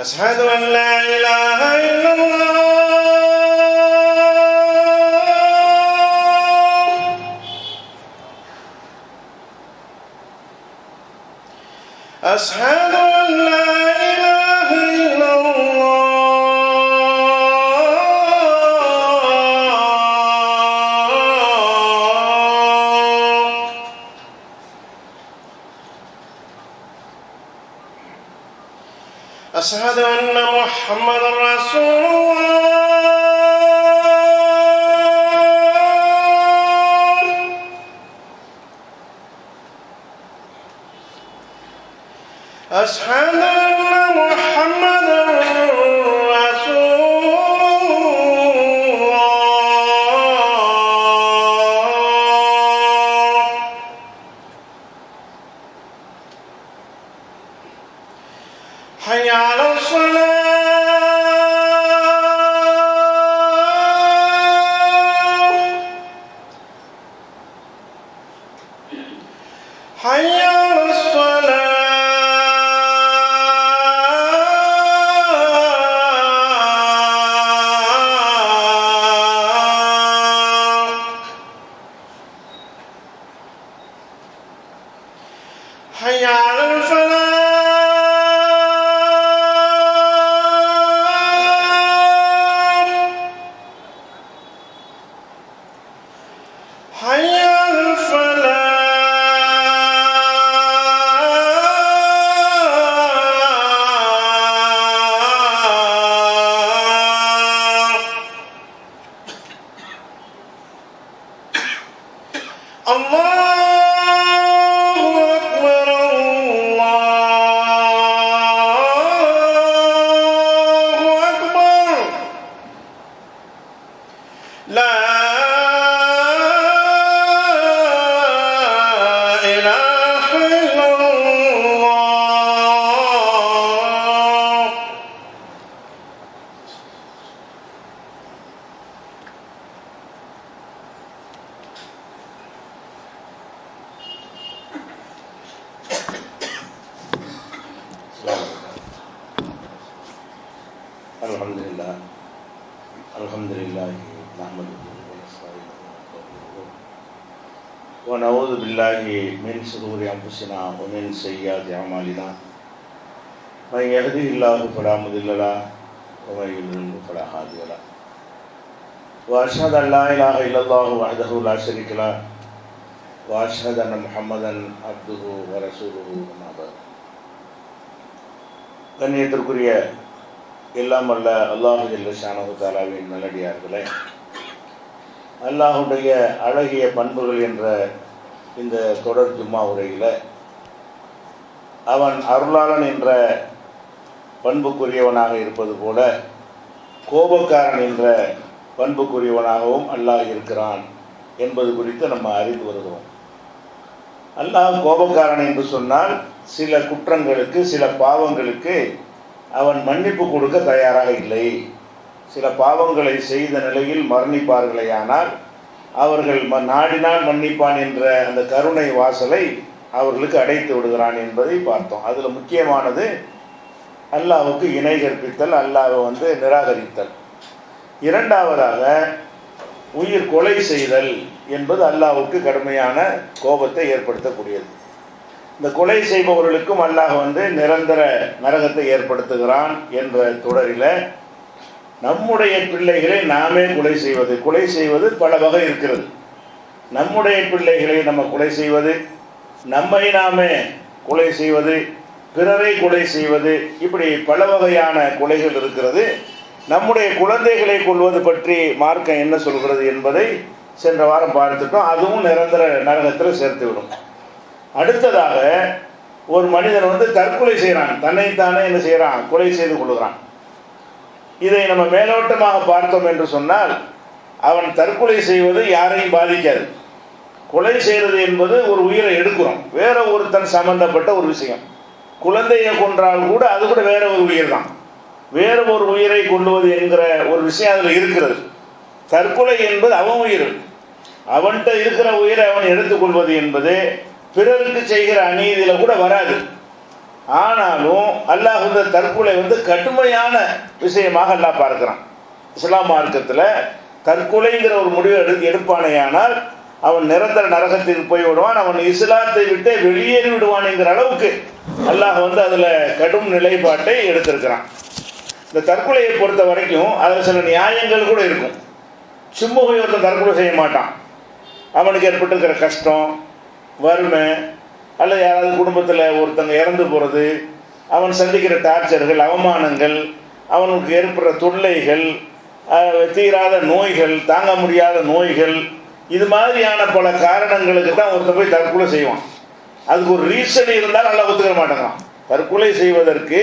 أشهد أن لا إله إلا الله أشهد أن لا إله إلا الله أشهد أن محمدا رسول الله أشهد أن محمدا رسول الله حي على الصلاة حي على الصلاة حي على الفلاح حي على الفلاح الله أكبر الله أكبر لا إله إلا الله الحمد لله نحمده ونستعينه ونستغفره ونعوذ بالله من شرور أنفسنا ومن سيئات أعمالنا من يهده الله فلا مضل له ومن يضلل فلا هادي له وأشهد أن لا إله إلا الله وحده لا شريك له وأشهد أن محمدا عبده ورسوله أما بعد கண்ணியத்திற்குரிய எல்லாம் அல்ல அல்லாஹு ஜல்ல ஷானஹு தஆலாவின் நல்லடியார்களே, அல்லாஹுடைய அழகிய பண்புகள் என்ற இந்த தொடர் ஜும்மா உரையில் அவன் அருளாளன் என்ற பண்புக்குரியவனாக இருப்பது போல கோபக்காரன் என்ற பண்புக்குரியவனாகவும் அல்லாஹ் இருக்கிறான் என்பது குறித்து நம்ம அறிந்து வருகிறோம். அல்லாஹ் கோபக்காரன் என்று சொன்னால் சில குற்றங்களுக்கு, சில பாவங்களுக்கு அவன் மன்னிப்பு கொடுக்க தயாராக இல்லை. சில பாவங்களை செய்த நிலையில் மரணிப்பார்களேயானால் அவர்கள் நாடினால் மன்னிப்பான் என்ற அந்த கருணை வாசலை அவர்களுக்கு அடைத்து விடுகிறான் என்பதை பார்த்தோம். அதில் முக்கியமானது அல்லாஹ்வுக்கு இணை கற்பித்தல், அல்லாஹ்வை நிராகரித்தல். இரண்டாவதாக உயிர் கொலை செய்தல் என்பது அல்லாஹ்வுக்கு கடுமையான கோபத்தை ஏற்படுத்தக்கூடியது. இந்த கொலை செய்பவர்களுக்கும் அல்லாஹ் நிரந்தர நரகத்தை ஏற்படுத்துகிறான் என்ற தொடரில் நம்முடைய பிள்ளைகளை நாமே கொலை செய்வது பல வகை இருக்கிறது. நம்முடைய பிள்ளைகளை நம்ம கொலை செய்வது, நம்மை நாமே கொலை செய்வது, பிறரை கொலை செய்வது, இப்படி பல வகையான கொலைகள் இருக்கிறது. நம்முடைய குழந்தைகளை கொல்வது பற்றி மார்க்கம் என்ன சொல்கிறது என்பதை சென்ற வாரம் பார்த்துட்டோம். அதுவும் நிரந்தர நரகத்தில் சேர்த்துவிடும். அடுத்ததாக ஒரு மனிதன் தற்கொலை செய்கிறான், தன்னைத்தானே என்ன செய்கிறான், கொலை செய்து கொள்கிறான். இதை நம்ம மேலோட்டமாக பார்த்தோம் என்று சொன்னால் அவன் தற்கொலை செய்வது யாரையும் பாதிக்காது. கொலை செய்கிறது என்பது ஒரு உயிரை எடுக்கிறோம், வேற ஒருத்தன் சம்பந்தப்பட்ட ஒரு விஷயம். குழந்தையை கொன்றால் கூட அது கூட வேற ஒரு உயிர் தான். வேறு ஒரு உயிரை கொள்ளுவது என்கிற ஒரு விஷயம் அதில் இருக்கிறது. தற்கொலை என்பது அவன் உயிர், அவன்கிட்ட இருக்கிற உயிரை அவன் எடுத்துக்கொள்வது என்பது பிறருக்கு செய்கிற அநீதியில் கூட வராது. ஆனாலும் அல்லாஹ் இந்த தற்கொலை கடுமையான விஷயமாக அல்லாஹ் பார்க்கிறான். இஸ்லாம் மார்க்கத்தில் தற்கொலைங்கிற ஒரு முடிவை எடுப்பானேயானால் அவன் நிரந்தர நரகத்திற்கு போய் விடுவான், அவன் இஸ்லாத்தை விட்டே வெளியேறி விடுவான் என்கிற அளவுக்கு அல்லாஹ் அதில் கடும் நிலைப்பாட்டை எடுத்திருக்கிறான். இந்த தற்கொலையை பொறுத்த வரைக்கும் அதில் சில நியாயங்கள் கூட இருக்கும். சும்மா போய் ஒருத்தன் தற்கொலை செய்ய மாட்டான். அவனுக்கு ஏற்பட்டிருக்கிற கஷ்டம், வறுமை, அல்லது யாராவது குடும்பத்தில் ஒருத்தங்க இறந்து போகிறது, அவன் சந்திக்கிற டார்ச்சர்கள், அவமானங்கள், அவனுக்கு ஏற்படுற தொல்லைகள், தீராத நோய்கள், தாங்க முடியாத நோய்கள், இது மாதிரியான பல காரணங்களுக்கு தான் ஒருத்தன் போய் தற்கொலை செய்வான். அதுக்கு ஒரு ரீசன் இருந்தால் நல்லா ஒத்துக்க மாட்டாங்களாம். தற்கொலை செய்வதற்கு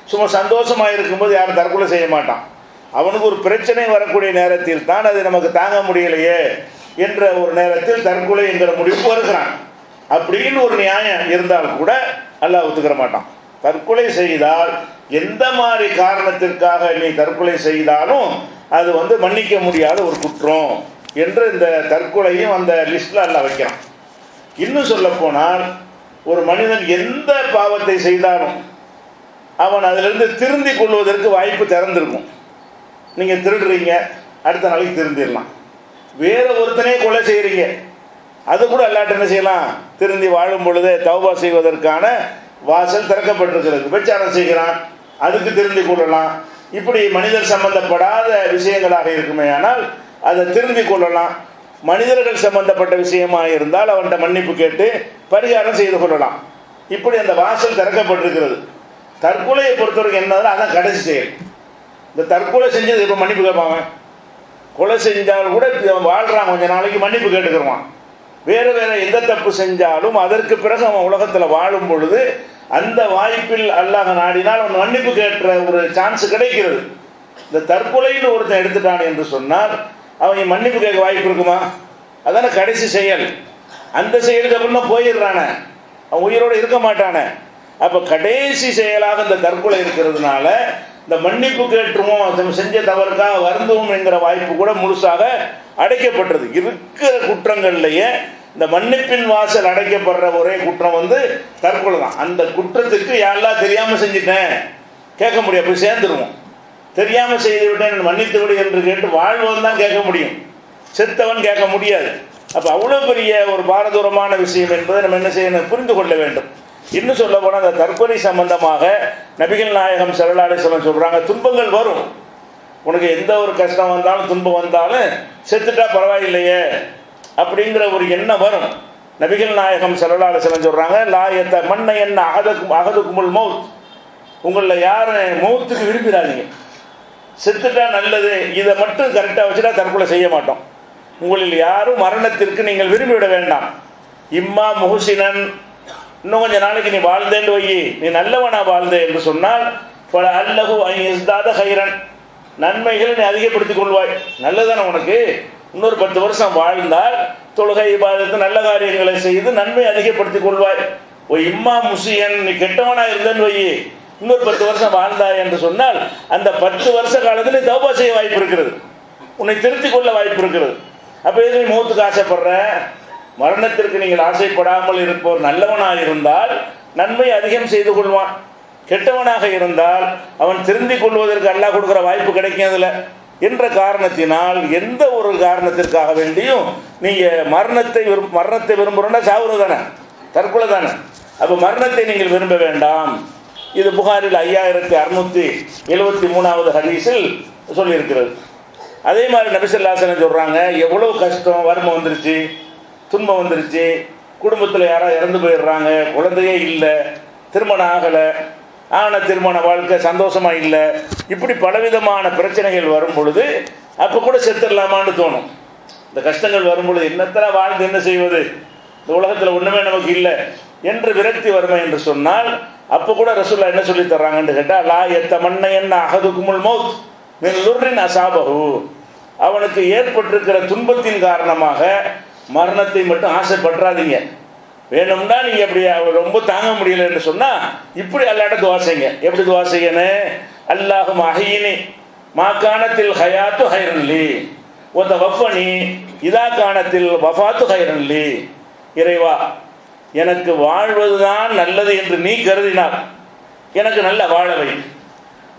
சும்மா சந்தோஷமாக இருக்கும்போது யாரும் தற்கொலை செய்ய மாட்டான். அவனுக்கு ஒரு பிரச்சனை வரக்கூடிய நேரத்தில் தான் அது நமக்கு தாங்க முடியலையே என்ற ஒரு நேரத்தில் தற்கொலை என்கிற முடிவுக்கு வருகிறான். அப்படின்னு ஒரு நியாயம் இருந்தால் கூட அல்லாஹ் ஒத்துக்கிற மாட்டான். தற்கொலை செய்தால் எந்த மாதிரி காரணத்திற்காக நீ தற்கொலை செய்தாலும் அது மன்னிக்க முடியாத ஒரு குற்றம் என்று இந்த தற்கொலையும் அந்த லிஸ்டில் அல்லாஹ் வைக்கிறான். இன்னும் சொல்ல போனால் ஒரு மனிதன் எந்த பாவத்தை செய்தாலும் அவன் அதிலிருந்து திருந்தி கொள்வதற்கு வாய்ப்பு திறந்திருக்கும். நீங்கள் திருடுறீங்க, அடுத்த நாளைக்கு திருந்திடலாம். வேற ஒருத்தனே கொலை செய்கிறீங்க, அது கூட அல்லாட்ட என்ன செய்யலாம், திருந்தி வாழும் பொழுது தௌபா செய்வதற்கான வாசல் திறக்கப்பட்டிருக்கிறது. விபச்சாரம் செய்கிறான், அதுக்கு திருந்தி கொள்ளலாம். இப்படி மனிதர் சம்பந்தப்படாத விஷயங்களாக இருக்குமே ஆனால் அதை திருந்தி கொள்ளலாம். மனிதர்கள் சம்பந்தப்பட்ட விஷயமாக இருந்தால் அவன்கிட்ட மன்னிப்பு கேட்டு பரிகாரம் செய்து கொள்ளலாம். இப்படி அந்த வாசல் திறக்கப்பட்டிருக்கிறது. தற்கொலையை பொறுத்தவரைக்கும் என்னதுன்னா அதான் கடைசி செயல். இந்த தற்கொலை செஞ்சது இப்போ மன்னிப்பு கேட்பாங்க. கொலை செஞ்சால் கூட வாழ்கிறான், கொஞ்சம் நாளைக்கு மன்னிப்பு கேட்டுக்கிறவான். வேறு எந்த தப்பு செஞ்சாலும் அதற்கு பிறகு அவன் உலகத்தில் வாழும் பொழுது அந்த வாய்ப்பில் அல்லாஹ் நாடினால் அவன் மன்னிப்பு கேட்கிற ஒரு சான்ஸ் கிடைக்கிறது. இந்த தற்கொலைன்னு ஒருத்தன் எடுத்துட்டான் என்று சொன்னால் அவன் மன்னிப்பு கேட்க வாய்ப்பு இருக்குமா? அதான கடைசி செயல். அந்த செயலுக்கு அப்புறம் தான் போயிடுறானே, அவன் உயிரோடு இருக்க மாட்டானே. அப்போ கடைசி செயலாக இந்த தற்கொலை இருக்கிறதுனால இந்த மன்னிப்பு கேட்டுருவோம், செஞ்ச தவறுக்காக வருந்துவோம் என்கிற வாய்ப்பு கூட முழுசாக அடைக்கப்பட்டது. இருக்கிற குற்றங்கள்லையே இந்த மன்னிப்பின் வாசல் அடைக்கப்படுற ஒரே குற்றம் தற்கொலை தான். அந்த குற்றத்துக்கு யாரெல்லாம் தெரியாமல் செஞ்சுட்டேன் கேட்க முடியாது, போய் சேர்ந்துருவோம். தெரியாமல் செய்து விட்டேன் மன்னித்து விடு என்று கேட்டு வாழ்வன் தான் கேட்க முடியும், செத்தவன் கேட்க முடியாது. அப்போ அவ்வளோ பெரிய ஒரு பாரதூரமான விஷயம் என்பதை நம்ம என்ன செய்யணும், புரிந்து கொள்ள வேண்டும். இன்னும் சொல்ல போனால் அந்த தற்கொலை சம்பந்தமாக நபிகள் நாயகம் ஸல்லல்லாஹு அலைஹி வஸல்லம் சொல்கிறாங்க, துன்பங்கள் வரும், உனக்கு எந்த ஒரு கஷ்டம் வந்தாலும் துன்பம் வந்தாலும் செத்துட்டா பரவாயில்லையே அப்படிங்கிற ஒரு எண்ணம் வரும். நபிகள் நாயகம் ஸல்லல்லாஹு அலைஹி வஸல்லம் சொல்கிறாங்க, லா யத்தமன்ன என்ன அஹதுகுமுல் மௌத், உங்களில் யாரும் மௌத்துக்கு விரும்பிடாதீங்க, செத்துட்டா நல்லது, இதை மட்டும் கரெக்டாக வச்சுட்டா தற்கொலை செய்ய மாட்டோம். உங்களில் யாரும் மரணத்திற்கு நீங்கள் விரும்பிவிட வேண்டாம். இம்மா முஹ்சினன், இன்னும் கொஞ்சம் நாளைக்கு நீ வாழ்ந்தேன்னு வை, நீ நல்லவனா வாழ்ந்தே என்று சொன்னால் பல அல்லஹு ஐஸ்தாத ஹைரன், நன்மைகளை நீ அதிகப்படுத்திக் கொள்வாய். நல்லதானே உனக்கு, இன்னொரு 10 வருஷம் வாழ்ந்தால் தொழுகை இபாதத்து நல்ல காரியங்களை செய்து நன்மை அதிகப்படுத்திக் கொள்வாய். ஓ இம்மா முசியன், நீ கெட்டவனா இருந்தேன்னு வை, இன்னொரு 10 வருஷம் வாழ்ந்தாய் என்று சொன்னால் அந்த 10 வருஷ காலத்தில் நீ தௌபா செய்ய வாய்ப்பு இருக்கிறது, உன்னை திருத்திக் கொள்ள வாய்ப்பு இருக்கிறது. அப்போ எது நீ மௌத்துக்கு ஆசைப்படுற? மரணத்திற்கு நீங்கள் ஆசைப்படாமல் இருப்போர் நல்லவனாக இருந்தால் நன்மை அதிகம் செய்து கொள்வான். கெட்டவனாக இருந்தால் அவன் திருந்திக் கொள்வதற்கு அல்லாஹ் கொடுக்குற வாய்ப்பு கிடைக்கிறதில்ல என்ற காரணத்தினால் எந்த ஒரு காரணத்திற்காக வேண்டியும் நீங்கள் மரணத்தை விரும்புகிறோன்னா சாவுறது தானே, தற்கொலை தானே. அப்போ மரணத்தை நீங்கள் விரும்ப வேண்டாம். இது புகாரில் 5673வது ஹதீஸில் சொல்லியிருக்கிறது. அதே மாதிரி நபி ஸல்லல்லாஹு அலைஹி வஸல்லம் சொல்கிறாங்க, எவ்வளோ கஷ்டம், வறுமை வந்துருச்சு, துன்பம் வந்துருச்சு, குடும்பத்தில் யாராவது இறந்து போயிடுறாங்க, குழந்தையே இல்லை, திருமணம் ஆகலை, திருமண வாழ்க்கை சந்தோஷமாக இல்லை, இப்படி பலவிதமான பிரச்சனைகள் வரும் பொழுது அப்போ கூட செத்துடலாமான்னு தோணும். இந்த கஷ்டங்கள் வரும் பொழுது என்னத்தில் வாழ்ந்து என்ன செய்வது, இந்த உலகத்தில் ஒன்றுமே நமக்கு இல்லை என்று விரக்தி வறுமை என்று சொன்னால் அப்போ கூட ரசூலுல்லாஹ் என்ன சொல்லி தர்றாங்கன்னு கேட்டால், லா யத்தமன்ன என்ன அஹதுகுமுல் மௌத் மின் லுர்ரின் அஸாபஹு, அவனுக்கு ஏற்பட்டிருக்கிற துன்பத்தின் காரணமாக மரணத்தை மட்டும் ஆசைப்பட்றாதீங்க. வேணும்னா நீங்கள் அப்படி ரொம்ப தாங்க முடியல என்று சொன்னால் இப்படி அல்லாட்ட துவா செய்யுங்க. எப்படி துவா செய்யணும்? அல்லாஹும் அஹியினி மா கானத்தில் ஹயாத்து ஹைரன்லி ஒத்த வஃபனி இதா கானத்தில் வஃபாத்து ஹைரன்லி, இறைவா எனக்கு வாழ்வதுதான் நல்லது என்று நீ கருதினார், எனக்கு நல்ல வாழவை.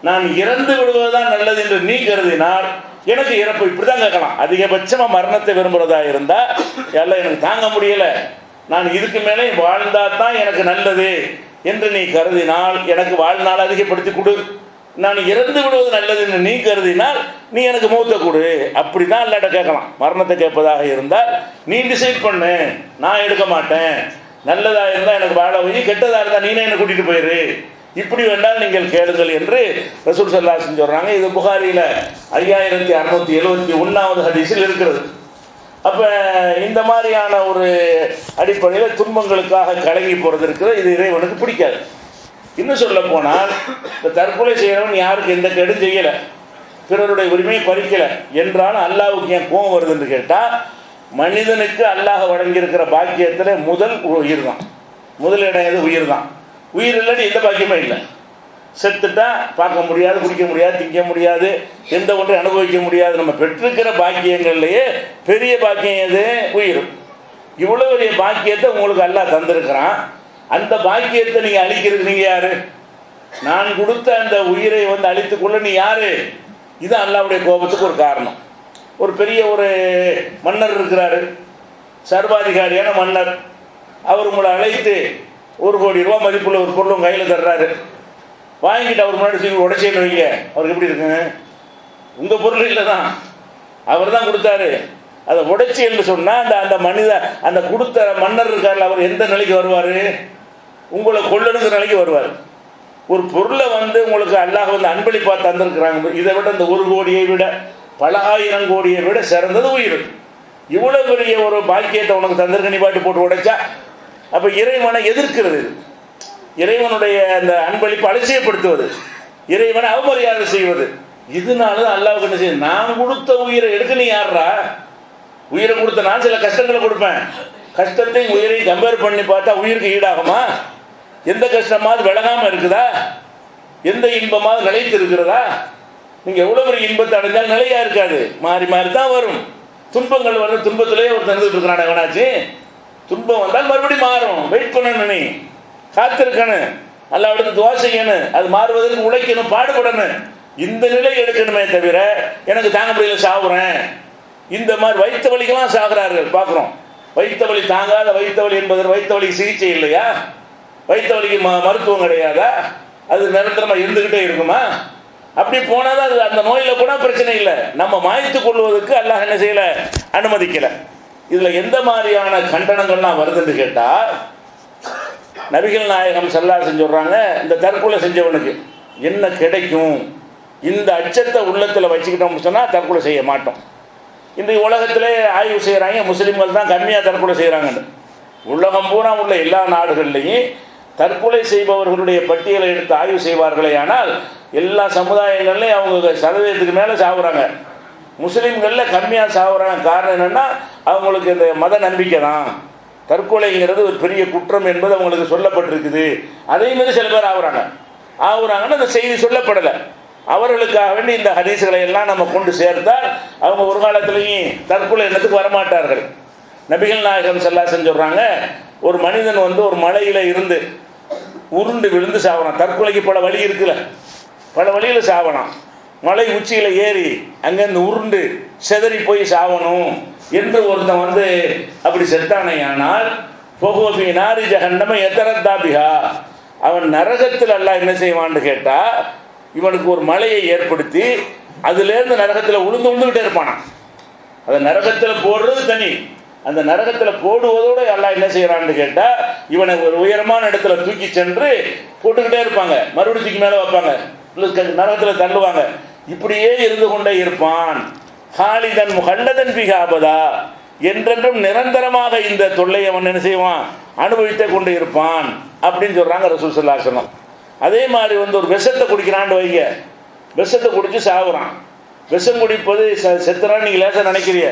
நான் இறந்து விடுவதுதான் நல்லது என்று நீ கருதினால் எனக்கு இறப்பு. இப்படி தான் கேட்கலாம். அதிகபட்சமாக மரணத்தை விரும்புகிறதா இருந்தால், எல்லாம் எனக்கு தாங்க முடியலை, நான் இதுக்கு மேலே வாழ்ந்தால் தான் எனக்கு நல்லது என்று நீ கருதினால் எனக்கு வாழ்நாள் அதிகப்படுத்தி கொடு. நான் இறந்து விடுவது நல்லது என்று நீ கருதினால் நீ எனக்கு மூத்த கொடு. அப்படி தான் அல்லாட்ட கேட்கலாம். மரணத்தை கேட்பதாக இருந்தால் நீ டிசைட் பண்ணு, நான் எடுக்க மாட்டேன். நல்லதாக இருந்தால் எனக்கு வாழ வை, கெட்டதாக இருந்தால் நீனே என்னை கூட்டிகிட்டு போயிரு, இப்படி வேண்டால் நீங்கள் கேளுங்கள் என்று ரசூல் ஸல்லல்லாஹு அலைஹி வஸல்லம் சொல்கிறாங்க. இது புகாரியில் 5671வது ஹதீஸில் இருக்கிறது. அப்போ இந்த மாதிரியான ஒரு அடிப்படையில் துன்பங்களுக்காக கலங்கி போகிறது இருக்கிறது. இது இறைவனுக்கு பிடிக்காது. இன்னும் சொல்ல போனால், இந்த தற்கொலை செய்கிறவன் யாருக்கு எந்த கேடும் செய்யலை, பிறருடைய உரிமையை பறிக்கலை என்றாலும் அல்லாஹ்வுக்கு ஏன் கோபம் வருதுன்னு கேட்டால், மனிதனுக்கு அல்லாஹ் வழங்கியிருக்கிற பாக்கியத்தில் முதல் உயிர் தான். முதல் இடம் எது? உயிர் தான். உயிர் இல்லைன்னு எந்த பாக்கியமே இல்லை. செத்துட்டா பார்க்க முடியாது, குடிக்க முடியாது, திங்க முடியாது, எந்த ஒன்றை அனுபவிக்க முடியாது. நம்ம பெற்றிருக்கிற பாக்கியங்கள்லேயே பெரிய பாக்கியம் எது? உயிர். இவ்வளோ பெரிய பாக்கியத்தை உங்களுக்கு அல்லாஹ் தந்திருக்கிறான். அந்த பாக்கியத்தை நீங்கள் அழிக்கிறது நீங்கள் யாரு? நான் கொடுத்த அந்த உயிரை வந்து அழித்துக்கொள்ள நீ யாரு? இது அல்லாஹ்வுடைய கோபத்துக்கு ஒரு காரணம். ஒரு பெரிய ஒரு மன்னர் இருக்கிறாரு, சர்வாதிகாரியான மன்னர். அவர் உங்களை அழைத்து 1 கோடி ரூபா மதிப்புள்ள ஒரு பொருள் உங்கள் கையில் தர்றாரு. வாங்கிட்டு அவர் முன்னாடி சொல்லி உடைச்சேன்னு வைங்க, அவருக்கு எப்படி இருக்குங்க? உங்கள் பொருள் இல்லை தான், அவர் தான் கொடுத்தாரு. அதை உடைச்சேன்னு சொன்னால் அந்த அந்த மனித அந்த கொடுத்த மன்னர் இருக்கார்ல, அவர் எந்த நிலைக்கு வருவார்? உங்களை கொள்ளணுங்கிற நிலைக்கு வருவார். ஒரு பொருளை வந்து உங்களுக்கு அல்லாஹ் வந்து அன்பளிப்பாக தந்திருக்கிறாங்க. இதை விட இந்த 1 கோடியை விட பல ஆயிரம் கோடியை விட சிறந்தது உயிர். இவ்வளோ பெரிய ஒரு பாக்கியத்தை உனக்கு தந்திருக்க, நீ பாட்டு போட்டு உடைச்சா அப்போ இறைவனை எதிர்க்கிறது, இறைவனுடைய அந்த அன்பளிப்பு அலட்சியப்படுத்துவது, இறைவனை அவமரியாதை செய்வது. இதனால தான் அல்லாஹ்வுக்கு என்ன செய்யும்? நான் கொடுத்த உயிரை எடுக்க நீ யாரா? உயிரை கொடுத்த நான் சில கஷ்டங்களை கொடுப்பேன். கஷ்டத்தையும் உயிரையும் கம்பேர் பண்ணி பார்த்தா உயிருக்கு ஈடாகுமா? எந்த கஷ்டமாவது விலகாமல் இருக்குதா? எந்த இன்பமாவது நிலைத்து இருக்கிறதா? நீங்கள் எவ்வளோ ஒரு இன்பத்தை அடைஞ்சால் நிலையாக இருக்காது, மாறி மாறி தான் வரும். துன்பங்கள் வரும். துன்பத்திலே ஒரு தந்துட்டு இருக்கிறான் எவனாச்சு. துன்பம் வந்தால் மறுபடியும் மாறும். வெயிட் பண்ணணும், நீ காத்திருக்கணும், அல்லாஹ்விடத்து துஆ செய்யணும், அது மாறுவதற்கு உழைக்கணும், பாடுபடணும். இந்த நிலை எடுக்கணுமே தவிர எனக்கு தாங்க முடியல சாகுறேன், இந்த மாதிரி வைத்த வலிக்கெல்லாம் சாகிறார்கள் பார்க்குறோம். வைத்த வலி தாங்காத வைத்த வலி என்பது வைத்த வலி சிகிச்சை இல்லையா? வைத்த வலிக்கு மருத்துவம் கிடையாதா? அது நிரந்தரமாக இருந்துக்கிட்டே இருக்குமா? அப்படி போனால் தான் அது அந்த நோயில் கூட பிரச்சனை இல்லை. நம்ம மாய்த்து கொள்வதற்கு அல்லாஹ் என்ன செய்யலை? அனுமதிக்கலை. இதில் எந்த மாதிரியான கண்டனங்கள்லாம் வருதுன்னு கேட்டால், நபிகள் நாயகம் ஸல்லல்லாஹு அலைஹி வஸல்லம் சொல்கிறாங்க, இந்த தற்கொலை செஞ்சவனுக்கு என்ன கிடைக்கும்? இந்த அச்சத்தை உள்ளத்தில் வச்சுக்கிட்டோம்னு சொன்னால் தற்கொலை செய்ய மாட்டோம். இந்த உலகத்திலே ஆய்வு செய்கிறாங்க, முஸ்லீம்கள் தான் கம்மியாக தற்கொலை செய்கிறாங்கன்னு. உலகம் பூரா உள்ள எல்லா நாடுகள்லையும் தற்கொலை செய்பவர்களுடைய பட்டியலை எடுத்து ஆய்வு செய்வார்களே, ஆனால் எல்லா சமுதாயங்கள்லையும் அவங்க சதவீதத்துக்கு மேலே சாகுறாங்க. முஸ்லீம்களில் கம்மியாக சாகுறாங்க. காரணம் என்னென்னா, அவங்களுக்கு இந்த மத நம்பிக்கை தான். தற்கொலைங்கிறது ஒரு பெரிய குற்றம் என்பது அவங்களுக்கு சொல்லப்பட்டிருக்குது. அதே மாதிரி சில பேர் ஆகுறாங்கன்னு அந்த செய்தி சொல்லப்படலை. அவர்களுக்காக வேண்டி இந்த ஹதீஸ்களை எல்லாம் நம்ம கொண்டு சேர்த்தால் அவங்க ஒரு காலத்திலையும் தற்கொலை எண்ணத்துக்கு வரமாட்டார்கள். நபிகள் நாயகம் ஸல்லல்லாஹு அலைஹி வஸல்லம் சொல்கிறாங்க, ஒரு மனிதன் வந்து ஒரு மலையில் இருந்து உருண்டு விழுந்து சாவறான். தற்கொலைக்கு பல வழி இருக்குல்ல, பல வழியில் சாவனான். மலை உச்சியில் ஏறி அங்கேருந்து உருண்டு செதறி போய் சாவணும் என்று ஒருத்தன் வந்து அப்படி செத்தானையானால், பொகோபி நாரி ஜஹன்னம எத்தரத்தாபிகா, அவன் நரகத்தில் அல்லாஹ் என்ன செய்வான்னு கேட்டால், இவனுக்கு ஒரு மலையை ஏற்படுத்தி அதுலேருந்து நரகத்தில் விழுந்துக்கிட்டே இருப்பானான். அதை நரகத்தில் போடுறது தனி, அந்த நரகத்தில் போடுவதோடு அல்லாஹ் என்ன செய்கிறான்னு கேட்டால், இவனை ஒரு உயரமான இடத்துல தூக்கி சென்று போட்டுக்கிட்டே இருப்பாங்க, மறுபடியும் தூக்கி மேலே வைப்பாங்க, நரகத்தில் தள்ளுவாங்க. இப்படியே இருந்து கொண்டே இருப்பான். ஹாலிதன் முஹல்லதன் பிகாபதா, என்றென்றும் நிரந்தரமாக இந்த தொல்லையை அவன் என்ன செய்வான்? அனுபவித்தே கொண்டு இருப்பான் அப்படின்னு சொல்கிறாங்க ரசூல் ஸல்லல்லாஹு அலைஹி வஸல்லம். அதே மாதிரி வந்து ஒரு விஷத்தை குடிக்கிறான்னு வைங்க, விஷத்தை குடித்து சாகுறான். விஷம் குடிப்பது செத்துறான்னு நீங்கள் லேசாக நினைக்கிறீங்க.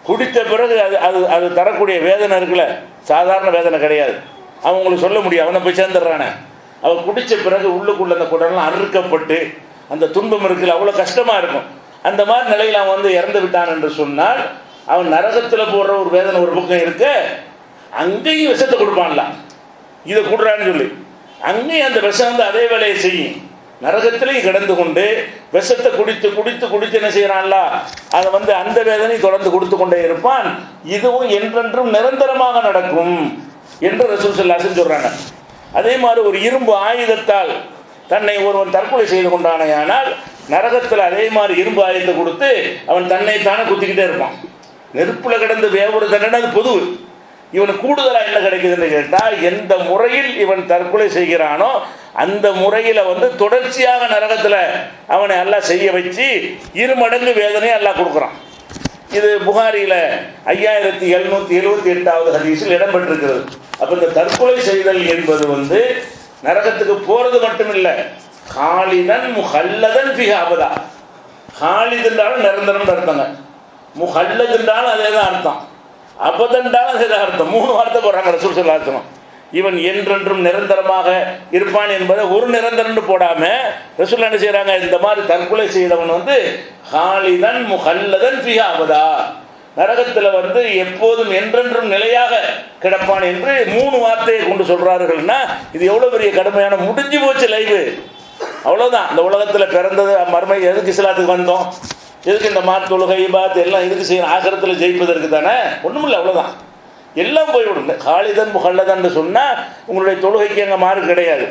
குடித்த பிறகு அது அது அது தரக்கூடிய வேதனை இருக்குல்ல, சாதாரண வேதனை கிடையாது. அவன் உங்களுக்கு சொல்ல முடியும், அவனை போய் சேர்ந்துடுறானே. அவன் குடித்த பிறகு உள்ளுக்குள்ள அந்த குடலாம் அறுக்கப்பட்டு அந்த துன்பம் இருக்குல்ல, அவ்வளோ கஷ்டமாக இருக்கும். அந்த மாதிரி நிலையில் அவன் வந்து இறந்து விட்டான் என்று சொன்னால், அவன் நரகத்தில் போடுற ஒரு வேதனை ஒரு பக்கம் இருக்கு, அங்கேயும் விஷத்தை கொடுப்பான்ல, இதை கொடுறான்னு சொல்லி. அங்கேயும் அந்த விஷம் வந்து அதே வேலையை செய்யும். நரகத்திலையும் கிடந்து கொண்டு விஷத்தை குடித்து குடித்து குடித்து என்ன செய்யறான்ல, அதை வந்து அந்த வேதனை தொடர்ந்து கொடுத்து கொண்டே இருப்பான். இதுவும் என்றென்றும் நிரந்தரமாக நடக்கும் என்று ரசூல் ஸல்லல்லாஹு அலைஹி வஸல்லம் சொல்றாங்க. அதே மாதிரி ஒரு இரும்பு ஆயுதத்தால் தன்னை ஒருவன் தற்கொலை செய்து கொண்டானேயானால் நரகத்தில் அதே மாதிரி இரும்பு ஆயுதத்தை கொடுத்து அவன் தன்னைத்தானே குத்திக்கிட்டே இருப்பான். நெருப்புல கிடந்து வேவுறு தண்டனை அது பொது. இவனுக்கு கூடுதலாக என்ன கிடைக்குதுன்னு கேட்டால், எந்த முறையில் இவன் தற்கொலை செய்கிறானோ அந்த முறையில் வந்து தொடர்ச்சியாக நரகத்தில் அவனை அல்லாஹ் செய்ய வச்சு 2 மடங்கு வேதனையை அல்லாஹ் கொடுக்குறான். இது புகாரியில் 5778வது ஹதீஸில் இடம்பெற்றிருக்கிறது. அப்போ இந்த தற்கொலை செய்தல் என்பது வந்து நரகத்துக்கு போகிறது மட்டும் இல்லை, காலிதன் முஹல்லதன் ஃபிஹா அபதா. காலித் என்றாலும் நிரந்தரம் அர்த்தங்க, முஹல்லத் என்றாலும் அதே தான் அர்த்தம், அபதன்றாலும் அதே தான் அர்த்தம். 3 வார்த்தை போடுறாங்க ரசூல் ஸல்லல்லாஹு அலைஹி வஸல்லம். இவன் என்றென்றும் நிரந்தரமாக இருப்பான் என்பதை ஒரு நிரந்தரம்னு போடாம ரசூல் என்ன செய்யறாங்க, இந்த மாதிரி தற்கொலை செய்தவன் வந்து காலிதன் முஹல்லதன் ஃபிஹா அபதா, நரகத்தில் வந்து எப்போதும் என்றென்றும் நிலையாக கிடப்பான் என்று 3 வார்த்தையை கொண்டு சொல்றார்கள்னா இது எவ்வளோ பெரிய கடுமையான, முடிஞ்சு போச்சு லைவு, அவ்வளோதான். இந்த உலகத்தில் பிறந்தது மறுமை, எதுக்கு இஸ்லாத்துக்கு வந்தோம், எதுக்கு இந்த மாத் தொழுகை பாத் எல்லாம் எதுக்கு செய்யணும், ஆகிரத்தில் ஜெயிப்பதற்கு தானே, ஒன்றுமில்லை, அவ்வளோதான், எல்லாம் போய்விடும். காலிதன் முஹல்லதன் சொன்னால் உங்களுடைய தொழுகைக்கு எங்கள் மார்க் கிடையாது,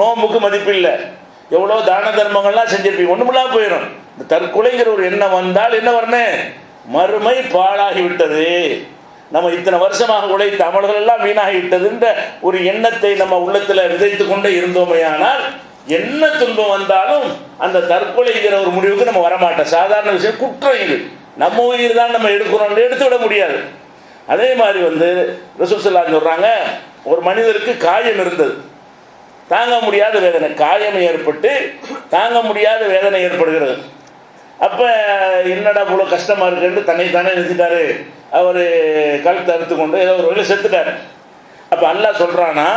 நோம்புக்கு மதிப்பு இல்லை, எவ்வளோ தான தர்மங்கள்லாம் செஞ்சிருப்பீங்க, ஒன்றுமில்லாம் போயிடும். இந்த தற்கொலைங்கிற ஒரு எண்ணம் வந்தால் என்ன வரணும், மறுமை பாழாகிவிட்டது, நம்ம இத்தனை வருஷமாக உழைத்த அமல்கள் எல்லாம் வீணாகிவிட்டதுன்ற ஒரு எண்ணத்தை நம்ம உள்ளத்தில் விதைத்து கொண்டே இருந்தோமையானால் என்ன துன்பம் வந்தாலும் அந்த தற்கொலைங்கிற ஒரு முடிவுக்கு நம்ம வரமாட்டோம். சாதாரண விஷயம், குற்றம் இது, நம்ம உயிர் தான் நம்ம எடுக்கிறோம், எடுத்து விட முடியாது. அதே மாதிரி வந்து ரசூல் ஸல்லல்லாஹு அலைஹி சொல்கிறாங்க, ஒரு மனிதருக்கு காயம் இருந்தது, தாங்க முடியாத வேதனை, காயம் ஏற்பட்டு தாங்க முடியாத வேதனை ஏற்படுகிறது. அப்போ என்னடா இவ்வளோ கஷ்டமாக இருக்குன்னு தன்னைத்தானே நிறுத்திட்டாரு, அவர் கழுத்தை அறுத்து கொண்டு ஏதோ ஒரு வழியில் செத்துட்டார். அப்போ அல்லாஹ் சொல்கிறானா,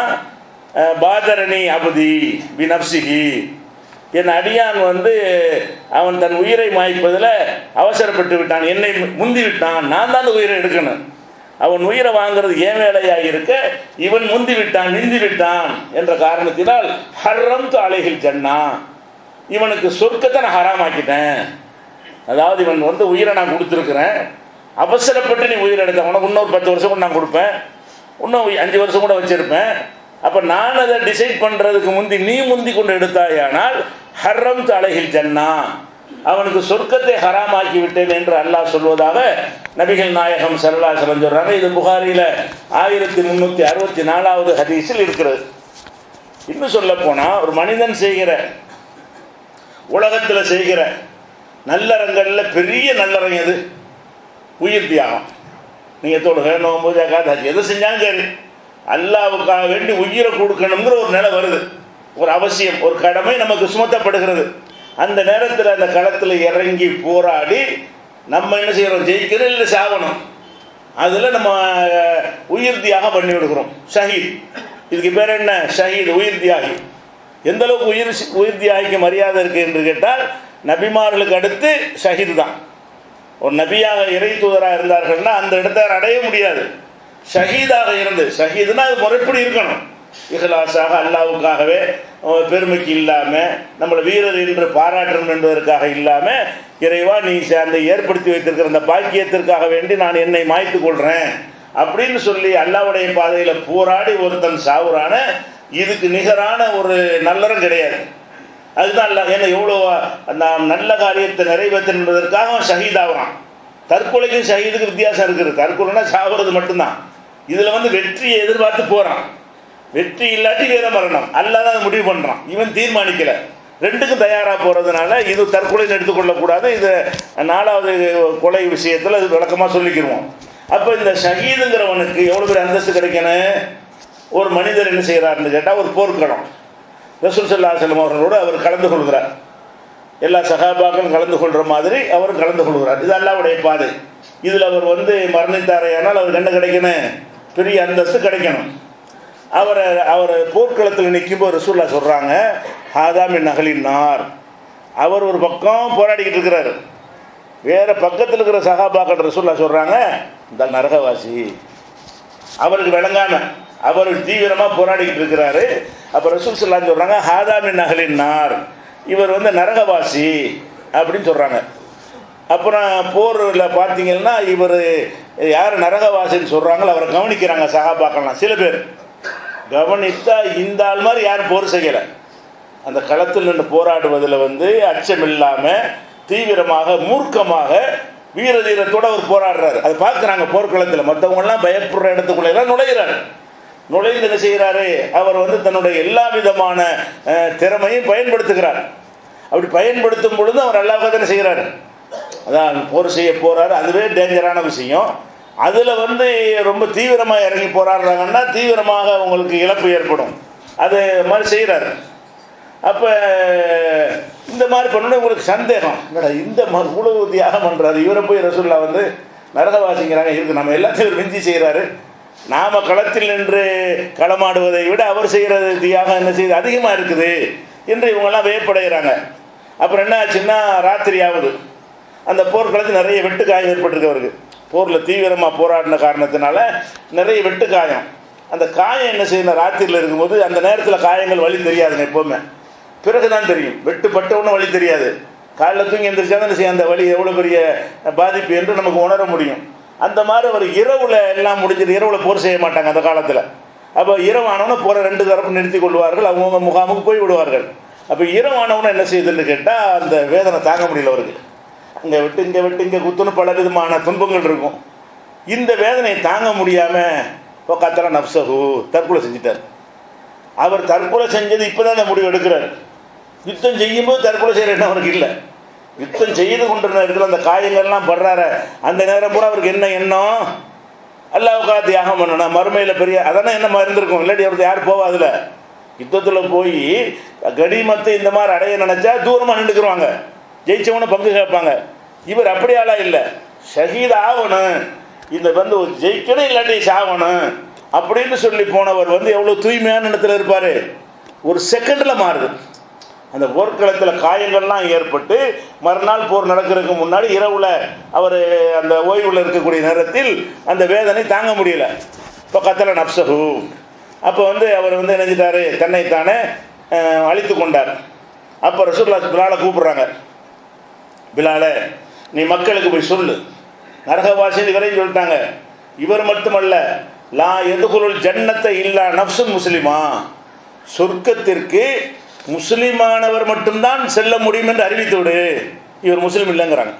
பாதரணி அபதி பி நப்சிஹி, என் அடியான் வந்து அவன் தன் உயிரை மாய்ப்பதில் அவசரப்பட்டு விட்டான், என்னை முந்தி விட்டான், நான் தான் அந்த உயிரை எடுக்கணும், அவன் உயிரை வாங்கிறது ஏன் வேலையாக இருக்க இவன் முந்தி விட்டான், நிந்தி விட்டான் என்ற காரணத்தினால் ஹர்ரம்து அலைஹில் ஜன்னா, இவனுக்கு சொர்க்கத்தை நான் ஹராமாக்கிட்டேன். அதாவது இவன் வந்து உயிரை நான் கொடுத்துருக்குறேன், அவசரப்பட்டு நீ உயிரை எடுத்த, உனக்கு இன்னொரு 10 வருஷம் கூட நான் கொடுப்பேன், இன்னும் 5 வருஷம் கூட வச்சுருப்பேன், அப்போ நான் அதை டிசைட் பண்ணுறதுக்கு நீ முந்தி கொண்டு எடுத்தாயானால் ஹர்ரம்து அலைஹில் ஜன்னா, அவனுக்கு சொர்க்கத்தை ஹராமாக்கி விட்டேன் என்று அல்லாஹ் சொல்வதாக நபிகள் நாயகம் ஸல்லல்லாஹு அலைஹி வஸல்லம் சொல்கிறாங்க. இது புகாரியில் 1364வது ஹதீஸில் இருக்கிறது. இன்னும் சொல்ல போனால், ஒரு மனிதன் செய்கிற, உலகத்தில் செய்கிற நல்லறங்களில் பெரிய நல்லறம் எது, உயிர் தியாகம். நீங்கள் தொழுகை, நோன்பு, ஜகாத், ஹஜ் எது செஞ்சாலும் சரி, அல்லாஹ்வுக்காக வேண்டி உயிரை கொடுக்கணுங்கிற ஒரு நிலை வருது, ஒரு அவசியம், ஒரு கடமை நமக்கு சுமத்தப்படுகிறது. அந்த நேரத்தில் அந்த களத்தில் இறங்கி போராடி நம்ம என்ன செய்கிறோம், ஜெயிக்கிறோம் இல்லை சாகணும், அதில் நம்ம உயிர் தியாகம் பண்ணி விடுகிறோம், ஷஹீத். இதுக்கு பேர் என்ன, ஷஹீத், உயிர் தியாகி. எந்த அளவுக்கு உயிர் தியாகிக்கு மரியாதை இருக்குது என்று கேட்டால், நபிமார்களுக்கு அடுத்து ஷஹீது தான். ஒரு நபியாக இறை தூதராக இருந்தார்கள்னா அந்த இடத்தை அடைய முடியாது. ஷஹீதாக இருந்து, ஷஹீதுனா அது முறைப்படி இருக்கணும், இஹ்லாஸாக அல்லாஹ்வுக்காகவே பெருமைக்கு இல்லாமல் நம்மளை வீரர் என்று பாராட்டணும் என்பதற்காக இல்லாமல், இறைவா நீ அந்த ஏற்படுத்தி வைத்திருக்கிற அந்த பாக்கியத்திற்காக வேண்டி நான் என்னை மாய்த்து கொள்கிறேன் அப்படின்னு சொல்லி அல்லாஹ்வுடைய பாதையில் போராடி ஒருத்தன் சாவுறான, இதுக்கு நிகரான ஒரு நல்லறம் கிடையாது. அதுதான் அல்லாஹ், ஏன்னா எவ்வளோ நாம் நல்ல காரியத்தை நிறைவேற்றணும் என்பதற்காக அவன் ஷஹீத் ஆகிறான். தற்கொலைக்கும் ஷஹீதுக்கு வித்தியாசம் இருக்குது. தற்கொலைனா சாவுறது மட்டும்தான், இதில் வந்து வெற்றியை எதிர்பார்த்து போகிறான், வெற்றி இல்லாட்டி வீர மரணம் அல்லாஹ் தான் முடிவு பண்ணுறான், இவன் தீர்மானிக்கலை. ரெண்டுக்கும் தயாராக போகிறதுனால இது தற்கொலைன்னு எடுத்துக்கொள்ளக்கூடாது. இது 4வது கொலை விஷயத்தில் அது விளக்கமாக சொல்லிக்கிடுவோம். அப்போ இந்த ஷஹீதுங்கிறவனுக்கு எவ்வளோ பேர் அந்தஸ்து கிடைக்கணும். ஒரு மனிதர் என்ன செய்கிறாருன்னு கேட்டால், ஒரு போர்க்களம், ரசூல் ஸல்லல்லாஹு அலைஹி வஸல்லம் அவர்களோடு அவர் கலந்து கொள்கிறார், எல்லா சஹாபாக்களும் கலந்து கொள்கிற மாதிரி அவர் கலந்து கொள்கிறார். இது அல்லாஹ்வுடைய பாதை. இதில் அவர் வந்து மரணித்தாரையானால் அவருக்கு என்ன கிடைக்கணும், பெரிய அந்தஸ்து கிடைக்கணும். அவர் போர்க்களத்தில் நிற்கும்போது ரசூலுல்லாஹ் சொல்கிறாங்க, ஹாதா மின் அஹ்லின் நார், அவர் ஒரு பக்கம் போராடிக்கிட்டு இருக்கிறார், வேறு பக்கத்தில் இருக்கிற சஹாபாக்கள் ரசூலுல்லாஹ் சொல்கிறாங்க இந்த நரகவாசி. அவருக்கு விளங்காம அவர் தீவிரமாக போராடிக்கிட்டு இருக்கிறாரு. அப்போ ரசூல் ஸல்லல்லாஹு அலைஹி சொல்கிறாங்க, ஹாதா மின் அஹ்லின் நார், இவர் வந்து நரகவாசி அப்படின்னு சொல்கிறாங்க. அப்புறம் போரில் பார்த்தீங்கன்னா இவர் யார் நரகவாசின்னு சொல்கிறாங்களோ அவரை கவனிக்கிறாங்க சஹாபாக்கள்லாம். சில பேர் கவனித்தா இந்த ஆள் மாதிரி யாரும் போர் செய்யலை. அந்த களத்தில் நின்று போராடுவதில் வந்து அச்சம் இல்லாமல் தீவிரமாக மூர்க்கமாக வீர தீரத்தோடு அவர் போராடுறாரு. அதை பார்க்குறாங்க போர்க்களத்தில். மற்றவங்களாம் பயப்படுற இடத்துக்குள்ள எல்லாம் நுழைந்து என்ன செய்கிறாரு, அவர் வந்து தன்னுடைய எல்லா விதமான திறமையும் பயன்படுத்துகிறார். அப்படி பயன்படுத்தும் பொழுது அவர் அல்லாஹ்வுக்காக என்ன செய்கிறாரு, அதான் போர் செய்ய போகிறாரு. அதுவே டேஞ்சரான விஷயம். அதில் வந்து ரொம்ப தீவிரமாக இறங்கி போராடுறாங்கன்னா தீவிரமாக உங்களுக்கு இழப்பு ஏற்படும். அது மாதிரி செய்கிறாரு. அப்போ இந்த மாதிரி பண்ணணும். உங்களுக்கு சந்தேகம், என்னடா இந்த மாதிரி இவ்வளவு தியாகம் பண்ணுறாரு, இவரை போய் ரசூலுல்லாஹ் வந்து நரகவாசிங்கிறாங்க. இருக்குது நம்ம எல்லாத்தையும் மிஞ்சி செய்கிறாரு. நாம் களத்தில் நின்று களமாடுவதை விட அவர் செய்கிறது தியாகம் என்ன செய்யுது அதிகமாக இருக்குது என்று இவங்கெல்லாம் வியப்படைகிறாங்க. அப்புறம் என்ன ஆச்சுன்னா, ராத்திரி ஆகுது. அந்த போர்க்களத்தில் நிறைய வெட்டுக்காயம் ஏற்பட்டிருக்கு அவருக்கு. போரில் தீவிரமாக போராடின காரணத்தினால நிறைய வெட்டுக்காயம். அந்த காயம் என்ன செய்யணும், ராத்திரியில் இருக்கும்போது அந்த நேரத்தில் காயங்கள் வலி தெரியாதுங்க எப்போவுமே. பிறகு தான் தெரியும். வெட்டுப்பட்டவொன்னும் வலி தெரியாது. காலையில் தூங்கி எந்திரிச்சா தான் செய்ய அந்த வலி எவ்வளோ பெரிய பாதிப்பு என்று நமக்கு உணர முடியும். அந்த மாதிரி ஒரு இரவில் எல்லாம் முடிஞ்சது. இரவில் போர் செய்ய மாட்டாங்க அந்த காலத்தில். அப்போ இரவானவனை போகிற 2 தரப்பு நிறுத்தி கொள்வார்கள். அவங்க முகாமுக்கு போய் விடுவார்கள். அப்போ இரவானவனை என்ன செய்யுதுன்னு கேட்டால் அந்த வேதனை தாங்க முடியல அவருக்கு. அங்கே விட்டு இங்கே குத்துன்னு பல விதமான துன்பங்கள் இருக்கும். இந்த வேதனையை தாங்க முடியாமல் இப்போ கத்தரா நப்சஹு தற்கொலை செஞ்சிட்டார். அவர் தற்கொலை செஞ்சது இப்போ தான் அந்த முடிவு எடுக்கிறார். யுத்தம் செய்யும்போது தற்கொலை செய்கிற எண்ணம் அவருக்கு இல்லை. யுத்தம் செய்து கொண்டிருந்த இடத்துல அந்த காயங்கள்லாம் படுறாரு. அந்த நேரம் கூட அவருக்கு என்ன எண்ணம், அல்லாஹ்வுக்காக தியாகம் பண்ணணும், மறுமையில் பெரிய அதானே என்ன இருந்திருக்கும். இல்லாட்டி அவருக்கு யார் போவாதில்ல. யுத்தத்தில் போய் கடிமத்தை இந்த மாதிரி அடைய நினச்சா தூரமாக நின்றுக்குருவாங்க, ஜெயிச்சவனை பங்கு கேட்பாங்க. இவர் அப்படியாலா இல்லை, ஷஹீத் ஆகணும், இந்த வந்து ஜெயிக்கணும் இல்லாட்டி சாகணும் அப்படின்னு சொல்லி போனவர் வந்து எவ்வளோ தூய்மையான இடத்துல இருப்பார். ஒரு செகண்டில் மாறுது. அந்த போர்க்களத்தில் காயங்கள்லாம் ஏற்பட்டு மறுநாள் போர் நடக்கிறதுக்கு முன்னாடி இரவில் அவர் அந்த ஓய்வில் இருக்கக்கூடிய நேரத்தில் அந்த வேதனை தாங்க முடியல. இப்போ கத்தல நப்சஹு. அப்போ வந்து அவர் வந்து நினைஞ்சிட்டாரு, தன்னைத்தானே அழித்து கொண்டார். அப்போ ரசூலுல்லாஹ் பிலாலை கூப்பிட்றாங்க. பிலாலை, நீ மக்களுக்கு போய் சொல்லு, நரகவாசின்னு இவரையும் சொல்லிட்டாங்க. இவர் மட்டுமல்ல, லா எதுகுலுல் ஜன்னத்தை இல்லா நஃப்சுன் முஸ்லிமா, சொர்க்கத்திற்கு முஸ்லிமானவர் மட்டும்தான் செல்ல முடியும் என்று அறிவித்து விடு. இவர் முஸ்லீம் இல்லைங்கிறாங்க.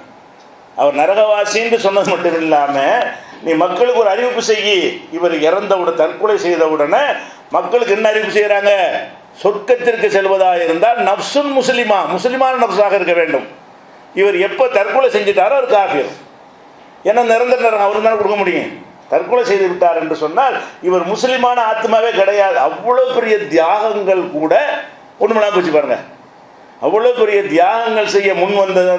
அவர் நரகவாசின்னு சொன்னது மட்டும் இல்லாமல் நீ மக்களுக்கு ஒரு அறிவிப்பு செய்யி. இவர் இறந்தவுடன் தற்கொலை செய்தவுடனே மக்களுக்கு என்ன அறிவிப்பு செய்கிறாங்க, சொர்க்கத்திற்கு செல்வதாக இருந்தால் நஃப்சுன் முஸ்லிமா, முஸ்லிமான நஃப்ஸாக இருக்க வேண்டும். இவர் எப்போ தற்கொலை செஞ்சிட்டாரோ அவர் காஃபிர். ஏன்னா நிரந்தர நரகம் அவருக்கு தான் கொடுக்க முடியும். தற்கொலை செய்து விட்டார் என்று சொன்னால் இவர் முஸ்லிமான ஆத்மாவே கிடையாது. அவ்வளோ பெரிய தியாகங்கள் கூட ஒன்றுமில்லாமல் போச்சு பாருங்க. அவ்வளோ பெரிய தியாகங்கள் செய்ய முன் வந்தது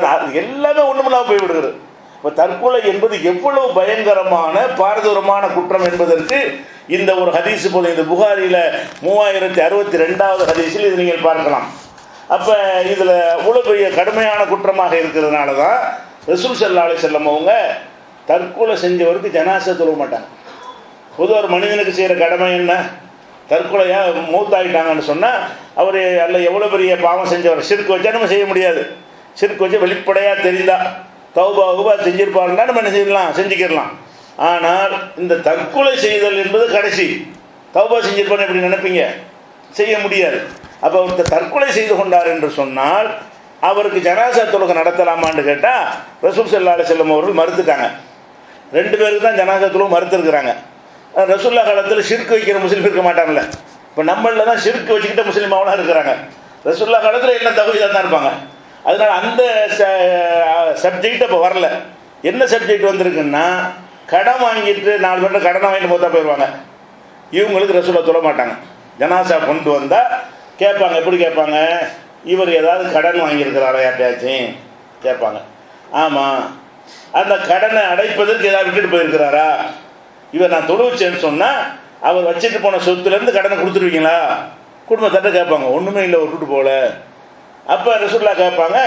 எல்லாமே ஒன்றுமில்லாமல் போய்விடுகிறது. இப்போ தற்கொலை என்பது எவ்வளவு பயங்கரமான பாரதூரமான குற்றம் என்பதற்கு இந்த ஒரு ஹதீஸ் போல, இந்த புகாரியில் 3062வது ஹதீஸில் இது நீங்கள் பார்க்கலாம். அப்போ இதில் அவ்வளோ பெரிய கடுமையான குற்றமாக இருக்கிறதுனால தான் ரசூல் ஸல்லல்லாஹு அலைஹி வஸல்லம் அவங்க தற்கொலை செஞ்சவருக்கு ஜனாசா தொழுவ மாட்டாங்க. பொதுவாக ஒரு மனிதனுக்கு செய்கிற கடமை என்ன, தற்கொலையாக மூத்தாயிட்டாங்கன்னு சொன்னால் அவர் அல்ல எவ்வளோ பெரிய பாவம் செஞ்சவர், ஷிர்க் வச்சா நம்ம செய்ய முடியாது. ஷிர்க் வச்சு வெளிப்படையாக தெரிந்தா தௌபா செஞ்சிருப்பாருன்னா நம்ம என்ன செய்யலாம், செஞ்சுக்கிடலாம். ஆனால் இந்த தற்கொலை செய்தல் என்பது கடைசி. தௌபா செஞ்சிருப்பான்னு எப்படி நினைப்பீங்க, செய்ய முடியாது. அப்போ அவர் தற்கொலை செய்து கொண்டார் என்று சொன்னால் அவருக்கு ஜனாசா தொழுகை நடத்தலாமான்னு கேட்டால் ரசூல் ஸல்லல்லாஹு அலைஹி வஸல்லம் அவர்கள் மறுத்துட்டாங்க. 2 பேருக்கு தான் ஜனாசா தொழுகை மறுத்துருக்குறாங்க. ரசூலுல்லாஹ் காலத்தில் ஷிர்க் வைக்கிற முஸ்லீம் இருக்க மாட்டாங்கல்ல. இப்போ நம்மளில் தான் ஷிர்க் வச்சுக்கிட்ட முஸ்லீமாவெலாம் இருக்கிறாங்க. ரசூலுல்லாஹ் காலத்தில் என்ன தகுதியாக தான் இருப்பாங்க. அதனால் அந்த சப்ஜெக்ட் இப்போ வரல. என்ன சப்ஜெக்ட் வந்திருக்குன்னா, கடன் வாங்கிட்டு 4 பேர் கடனை வாங்கிட்டு போத்தா போயிடுவாங்க. இவங்களுக்கு ரசூலுல்லாஹ் தொழ மாட்டாங்க. ஜனாசா கொண்டு வந்தால் கேட்பாங்க. எப்படி கேட்பாங்க, இவர் ஏதாவது கடன் வாங்கியிருக்கிறாரா யார்ட்டையாச்சும் கேட்பாங்க. ஆமாம். அந்த கடனை அடைப்பதற்கு ஏதாவது விட்டுட்டு போயிருக்கிறாரா, இவர் நான் தொழுவிச்சேன்னு சொன்னால் அவர் வச்சுட்டு போன சொத்துலேருந்து கடனை கொடுத்துருவீங்களா, குடும்பத்திட்ட கேட்பாங்க. ஒன்றுமே இல்லை, விட்டுட்டு போகல. அப்போ ரசூலுல்லாஹ் கேட்பாங்க,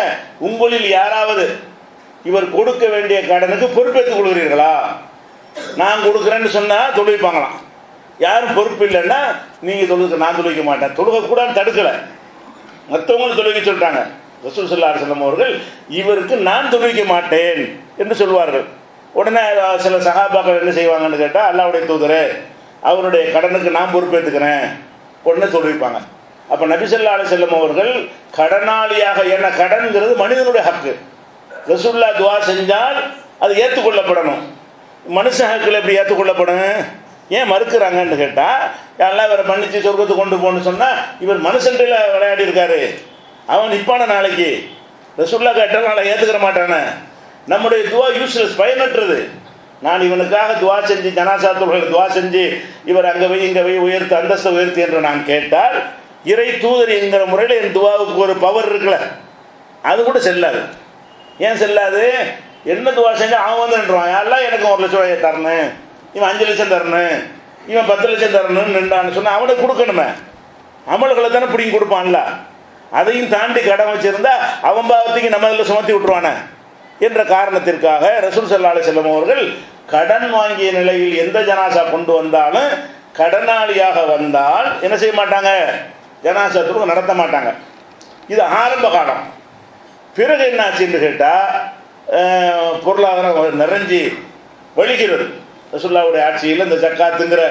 உங்களில் யாராவது இவர் கொடுக்க வேண்டிய கடனுக்கு பொறுப்பேற்றுக் கொள்கிறீர்களா, நான் கொடுக்குறேன்னு சொன்னால் தொழுவிப்பாங்களாம். யாரும் பொறுப்பு இல்லைன்னா நீங்கள் தொழுக, நான் தொழுவிக்க மாட்டேன், தொழுகக்கூடாது தடுக்கலை, மற்றவங்களும் தொழுவிக்க சொல்லிட்டாங்க. ரசூல் ஸல்லல்லாஹு அலைஹி வஸல்லம் அவர்கள் இவருக்கு நான் தொழுவிக்க மாட்டேன் என்று சொல்வார்கள். உடனே சில சஹாபாக்கள் என்ன செய்வாங்கன்னு கேட்டால், அல்லாஹ்வுடைய தூதரே அவருடைய கடனுக்கு நான் பொறுப்பேற்றுக்கிறேன், உடனே தொழுவிப்பாங்க. அப்போ நபி ஸல்லல்லாஹு அலைஹி வஸல்லம் அவர்கள் கடனாளியாக, என்ன கடன்கிறது மனிதனுடைய ஹக்கு, ரசூலுல்லாஹ் துஆ செஞ்சால் அது ஏற்றுக்கொள்ளப்படணும். மனுஷ ஹக்கில் எப்படி ஏற்றுக்கொள்ளப்படும்? ஏன் மறுக்கிறாங்கன்னு கேட்டால், யாரெல்லாம் இவரை மன்னிச்சு சொர்க்கத்துக்கு கொண்டு போகணும்னு சொன்னால் இவர் மனுஷன்ல விளையாடி இருக்காரு, அவன் நிற்பான நாளைக்கு, ரசூலுல்லாஹ் கேட்டால் நாளை ஏற்றுக்கிற மாட்டானே. நம்முடைய துவா யூஸ்லெஸ், பயனற்றது. நான் இவனுக்காக துவா செஞ்சு, ஜனாசா தொழுகையில் துவா செஞ்சு இவர் அங்கே போய் இங்கே போய் உயர்த்து, அந்தஸ்தை உயர்த்து என்று நான் கேட்டால், இறை தூதர் என்கிற முறையில் என் துவாவுக்கு ஒரு பவர் இருக்குல்ல, அது கூட செல்லாது. ஏன் செல்லாது? என்ன துவா செஞ்சால் அவன் வந்து நின்றுவான், யாரெல்லாம் எனக்கு 1 லட்சம் ரூபாய் தரணும், இவன் 5 லட்சம் தரணும், இவன் 10 லட்சம் தரணும்னு நின்றான்னு சொன்னால் அவனுக்கு கொடுக்கணுமே, அமல்களை தானே பிடிங்கி கொடுப்பான்ல. அதையும் தாண்டி கடன் வச்சுருந்தா அவன் பாவத்துக்கு நம்ம இதில் சுமத்தி விட்டுருவானே என்ற காரணத்திற்காக ரசூல் ஸல்லல்லாஹு அலைஹி வஸல்லம் அவர்கள் கடன் வாங்கிய நிலையில் எந்த ஜனாசா கொண்டு வந்தாலும் கடனாளியாக வந்தால் என்ன செய்ய மாட்டாங்க, ஜனாசா தொழுகை நடத்த மாட்டாங்க. இது ஆரம்ப காலம். பிறகு என்னாச்சுன்னு கேட்டால், பொருளாதாரம் நிறைஞ்சி வழிகிறது. ரசூலுல்லாஹ்வுடைய ஆட்சியில் இந்த ஜக்காத்துங்கிற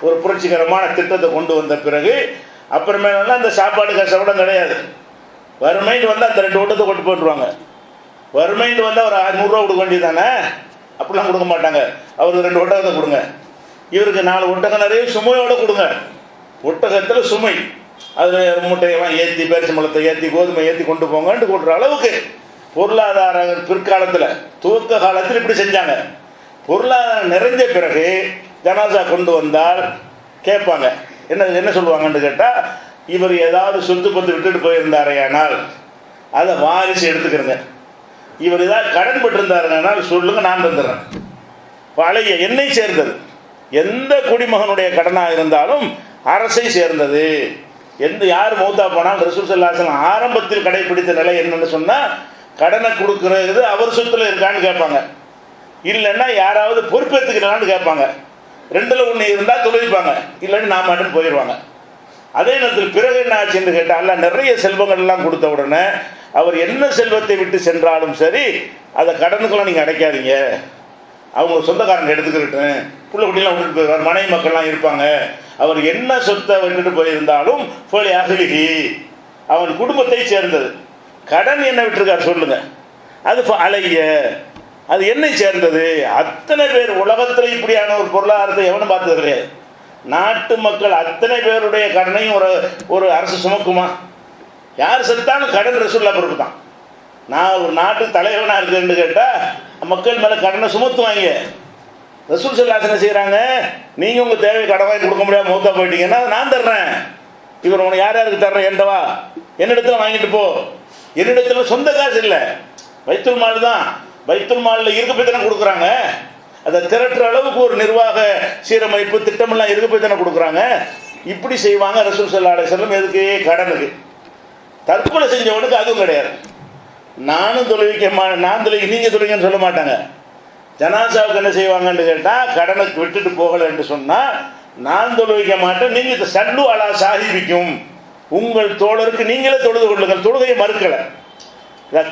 ஒரு புரட்சிகரமான திட்டத்தை கொண்டு வந்த பிறகு அப்புறமேலாம் இந்த சாப்பாடு கஷ்டப்படம் கிடையாது. வறுமைன்னு வந்தால் அந்த 2 ஓட்டத்தை கொண்டு போட்டுருவாங்க. வறுமைன்னு வந்தால் ஒரு 100 ரூபா கொடுக்க வேண்டியது தானே, அப்படிலாம் கொடுக்க மாட்டாங்க. அவருக்கு 2 ஒட்டகத்தை கொடுங்க, இவருக்கு 4 ஒட்டகம் நிறைய சுமையோடு கொடுங்க. ஒட்டகத்தில் சுமை, அதில் மூட்டையெல்லாம் ஏற்றி, பேரிச்சம்பழத்தை ஏற்றி, கோதுமை ஏற்றி கொண்டு போங்கன்ட்டு கொடுக்குற அளவுக்கு பொருளாதார பிற்காலத்தில், துவக்க காலத்தில் இப்படி செஞ்சாங்க. பொருளாதாரம் நிறைஞ்ச பிறகு ஜனாசா கொண்டு வந்தால் கேட்பாங்க, என்ன சொல்லுவாங்கன்னு கேட்டால், இவர் ஏதாவது சொத்து பத்து விட்டுட்டு போயிருந்தாரையானால் அதை வாரிசு எடுத்துக்கிறங்க, இவர் ஏதாவது கடன் பெற்றிருந்தாருனால் சொல்லுங்க, நான் தந்துடுறேன். பழைய என்னை சேர்ந்தது, எந்த குடிமகனுடைய கடனாக இருந்தாலும் அரசை சேர்ந்தது. யார் மௌத்தா போனால் ரசூல் ஸல்லல்லாஹு அலைஹி வஸல்லம் ஆரம்பத்தில் கடைபிடித்த நிலை என்னன்னு சொன்னால், கடனை கொடுக்குறது அவர் சொத்துல இருக்கான்னு கேட்பாங்க, இல்லைன்னா யாராவது பொறுப்பேற்றுக்கிறான்னு கேட்பாங்க. 2ல் 1 இருந்தால் தொழுவிப்பாங்க, இல்லைன்னு நான் மட்டும் போயிடுவாங்க. அதே நேரத்தில் பிறகு என்ன ஆச்சுன்னு கேட்டால், அல்ல நிறைய செல்வங்கள் எல்லாம் கொடுத்த உடனே அவர் என்ன செல்வத்தை விட்டு சென்றாலும் சரி, அதை கடனுக்கெல்லாம் நீங்கள் அடைக்காதீங்க, அவங்க சொந்தக்காரங்க எடுத்துக்கிட்டேன், புள்ள குட்டிலாம் விட்டுட்டு போயிடுவார், மனைவி மக்கள்லாம் இருப்பாங்க, அவர் என்ன சொத்தை விட்டுட்டு போயிருந்தாலும் போலி அகலிகி, அவன் குடும்பத்தை சேர்ந்தது. கடன் என்ன விட்டுருக்கார் சொல்லுங்க, அது அலைய, அது என்னை சேர்ந்தது. அத்தனை பேர் உலகத்தில் இப்படியான ஒரு பொருளாதாரத்தை எவனும் பார்த்தது கிடையாது. நாட்டு மக்கள் அத்தனை பேருடைய கடனையும் ஒரு அரசு சுமக்குமா? யார் செத்தாலும் கடன் ரசூலுல்லாஹ் பொறுப்பு தான். நான் ஒரு நாட்டுக்கு தலைவனாக இருக்குன்னு கேட்டால் மக்கள் மேலே கடனை சுமத்துவாங்க. ரசூல் ஸல்லல்லாஹு அலைஹி வஸல்லம் செய்கிறாங்க, நீங்கள் உங்கள் தேவை கடன் வாங்கி கொடுக்க முடியாமல் மௌத்தா போயிட்டீங்கன்னா நான் தர்றேன், இவர் உனக்கு யார் யாருக்கு தர்றேன், என்னவா என்னிடத்துல வாங்கிட்டு போ. என்னிடத்துல சொந்த காசு இல்லை, பைத்துல் மால் தான். பைத்துல் மாலில் இருக்க போய் தானே கொடுக்குறாங்க, அதை திரட்டுற அளவுக்கு ஒரு நிர்வாக சீரமைப்பு திட்டமெல்லாம் இருக்க போய் தானே கொடுக்குறாங்க. இப்படி செய்வாங்க ரசூல் ஸல்லல்லாஹு அலைஹி வஸல்லம். எதுக்கு? கடனுக்கு. தற்கொலை செஞ்சவனுக்கு அதுவும் கிடையாது. நானும் தொழுவிக்க நான் தொழுவி நீங்கள் தொழுவிங்கன்னு சொல்ல மாட்டாங்க. ஜனாசாவுக்கு என்ன செய்வாங்கன்னு கேட்டால், கடனுக்கு விட்டுட்டு போகலைன்னு சொன்னால் நான் தொழுவிக்க மாட்டேன், நீங்கள் சல்லு அலா சாஹிபிக்கும், உங்கள் தோழருக்கு நீங்களே தொழுது கொள்ளுங்கள். தொழுகையை மறுக்கலை.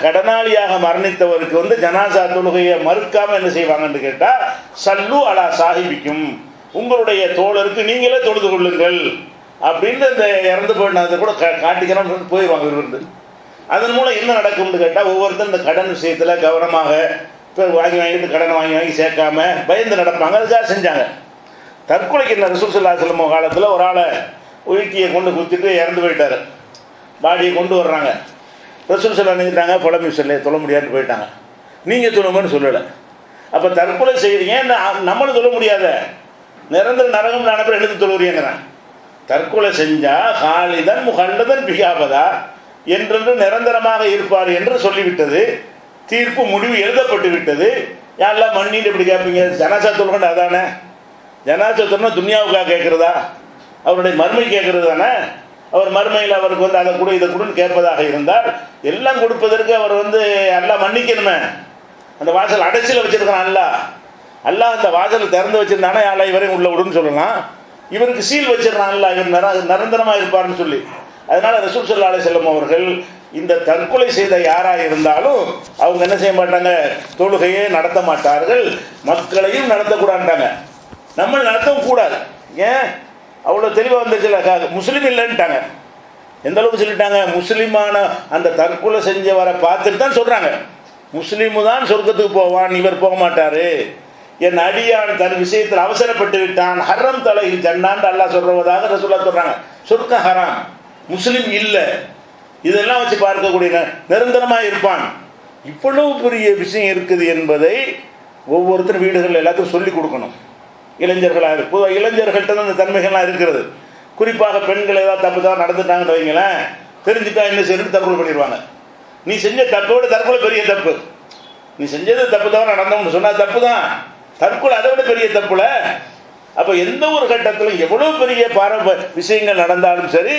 கடனாளியாக மரணித்தவருக்கு ஜனாசா தொழுகையை மறுக்காமல் என்ன செய்வாங்கன்னு கேட்டால், சல்லு அலா சாஹிபிக்கும், உங்களுடைய தோழருக்கு நீங்களே தொழுது கொள்ளுங்கள் அப்படின்னு இந்த இறந்து போயினதை கூட காட்டிக்கணும் போயிடுவாங்க இருந்து. அதன் மூலம் என்ன நடக்கும்னு கேட்டால், ஒவ்வொருத்தரும் இந்த கடன் விஷயத்தில் கவனமாக இப்போ வாங்கிட்டு கடனை வாங்கி சேர்க்காம பயந்து நடப்பாங்க. அதுக்காக செஞ்சாங்க. தற்கொலைக்கு என்ன, ரசூல் ஸல்லல்லாஹு அலைஹி வஸல்லம் காலத்தில் ஒரு ஆளை உயிர்த்தியை கொண்டு குத்திட்டு இறந்து போயிட்டார். பாடியை கொண்டு வர்றாங்க. ரசூல் ஸல்லல்லாஹு அலைஹி வஸல்லம் நினைக்கிறாங்க, புலம்பி சொல்ல தொழ முடியாதுன்னு போயிட்டாங்க. நீங்கள் தொழுங்கன்னு சொல்லலை. அப்போ தற்கொலை செய்கிறீங்க, நம்மளும் சொல்ல முடியாத, நிரந்தர நரகம் நினைப்ப எழுந்து தொழுகிறீங்கிறேன். தற்கொலை செஞ்சால் ஹாலிதன் முஹல்லதன் பிகாபதா, என்றென்று நிரந்தரமாக இருப்பார் என்று சொல்லிவிட்டது. தீர்ப்பு முடிவு எழுதப்பட்டு விட்டது. யாரெல்லாம் மண்ணிட்டு இப்படி கேட்பீங்க? ஜனாசா தொழுகண்டா அதானே. ஜனாசா தொழுனா துன்யாவுக்காக கேட்குறதா? அவருடைய மறுமை கேட்குறது தானே. அவர் மறுமையில் அவருக்கு அதை கொடு இதை கொடுன்னு கேட்பதாக இருந்தால், எல்லாம் கொடுப்பதற்கு அவர் எல்லாம் மன்னிக்கணுமே. அந்த வாசல் அடைச்சியில் வச்சுருக்கான் அல்லாஹ். அந்த வாசல் திறந்து வச்சுருந்தானே யாரெல்லாம் இவரையும் உள்ள விடுன்னு சொல்லலாம். இவருக்கு சீல் வச்சிடறான்ல, இவர் நிரந்தரமாக இருப்பார்னு சொல்லி. அதனால ரசூல் ஸல்லல்லாஹு அலைஹி வஸல்லம் அவர்கள் இந்த தற்கொலை செய்த யாராக இருந்தாலும் அவங்க என்ன செய்ய மாட்டாங்க, தொழுகையே நடத்த மாட்டார்கள், மக்களையும் நடத்தக்கூடாதுட்டாங்க. நம்ம நடத்தவும் கூடாது. ஏன் அவ்வளோ தெளிவாக வந்துச்சுல, முஸ்லீம் இல்லைன்ட்டாங்க. எந்த அளவுக்கு சொல்லிட்டாங்க, முஸ்லீமான அந்த தற்கொலை செஞ்சவரை பார்த்துட்டு தான் சொல்கிறாங்க, முஸ்லீமு தான் சொர்க்கத்துக்கு போவான், இவர் போக மாட்டார், என் அடியான் தன் விஷயத்தில் அவசரப்பட்டு விட்டான், ஹர்ரம் தலையில் ஜன்னான்னு அல்லாஹ் சொல்றவதாக ரசூலுல்லாஹ் சொல்கிறாங்க. சொர்க்கம் ஹராம், முஸ்லீம் இல்லை. இதெல்லாம் வச்சு பார்க்கக்கூடிய நிரந்தரமாக இருப்பான். இவ்வளவு பெரிய விஷயம் இருக்குது என்பதை ஒவ்வொருத்தரும் வீடுகள் எல்லாத்துக்கும் சொல்லிக் கொடுக்கணும். இளைஞர்களாக பொதுவாக இளைஞர்கள்ட்ட தான் இந்த தன்மைகள்லாம் இருக்கிறது. குறிப்பாக பெண்கள் ஏதாவது தப்பு தான் நடந்துட்டாங்கன்னு வைங்களேன், தெரிஞ்சுட்டா என்ன செய்யணும், தற்கொலை பண்ணிடுவாங்க. நீ செஞ்ச தப்போட தற்கொலை பெரிய தப்பு. நீ செஞ்சது தப்பு தான் நடந்தோம்னு சொன்னால் தப்பு தான், தற்கொலை அதை விட பெரிய தப்புல. அப்போ எந்த ஒரு கட்டத்திலும் எவ்வளோ பெரிய விஷயங்கள் நடந்தாலும் சரி,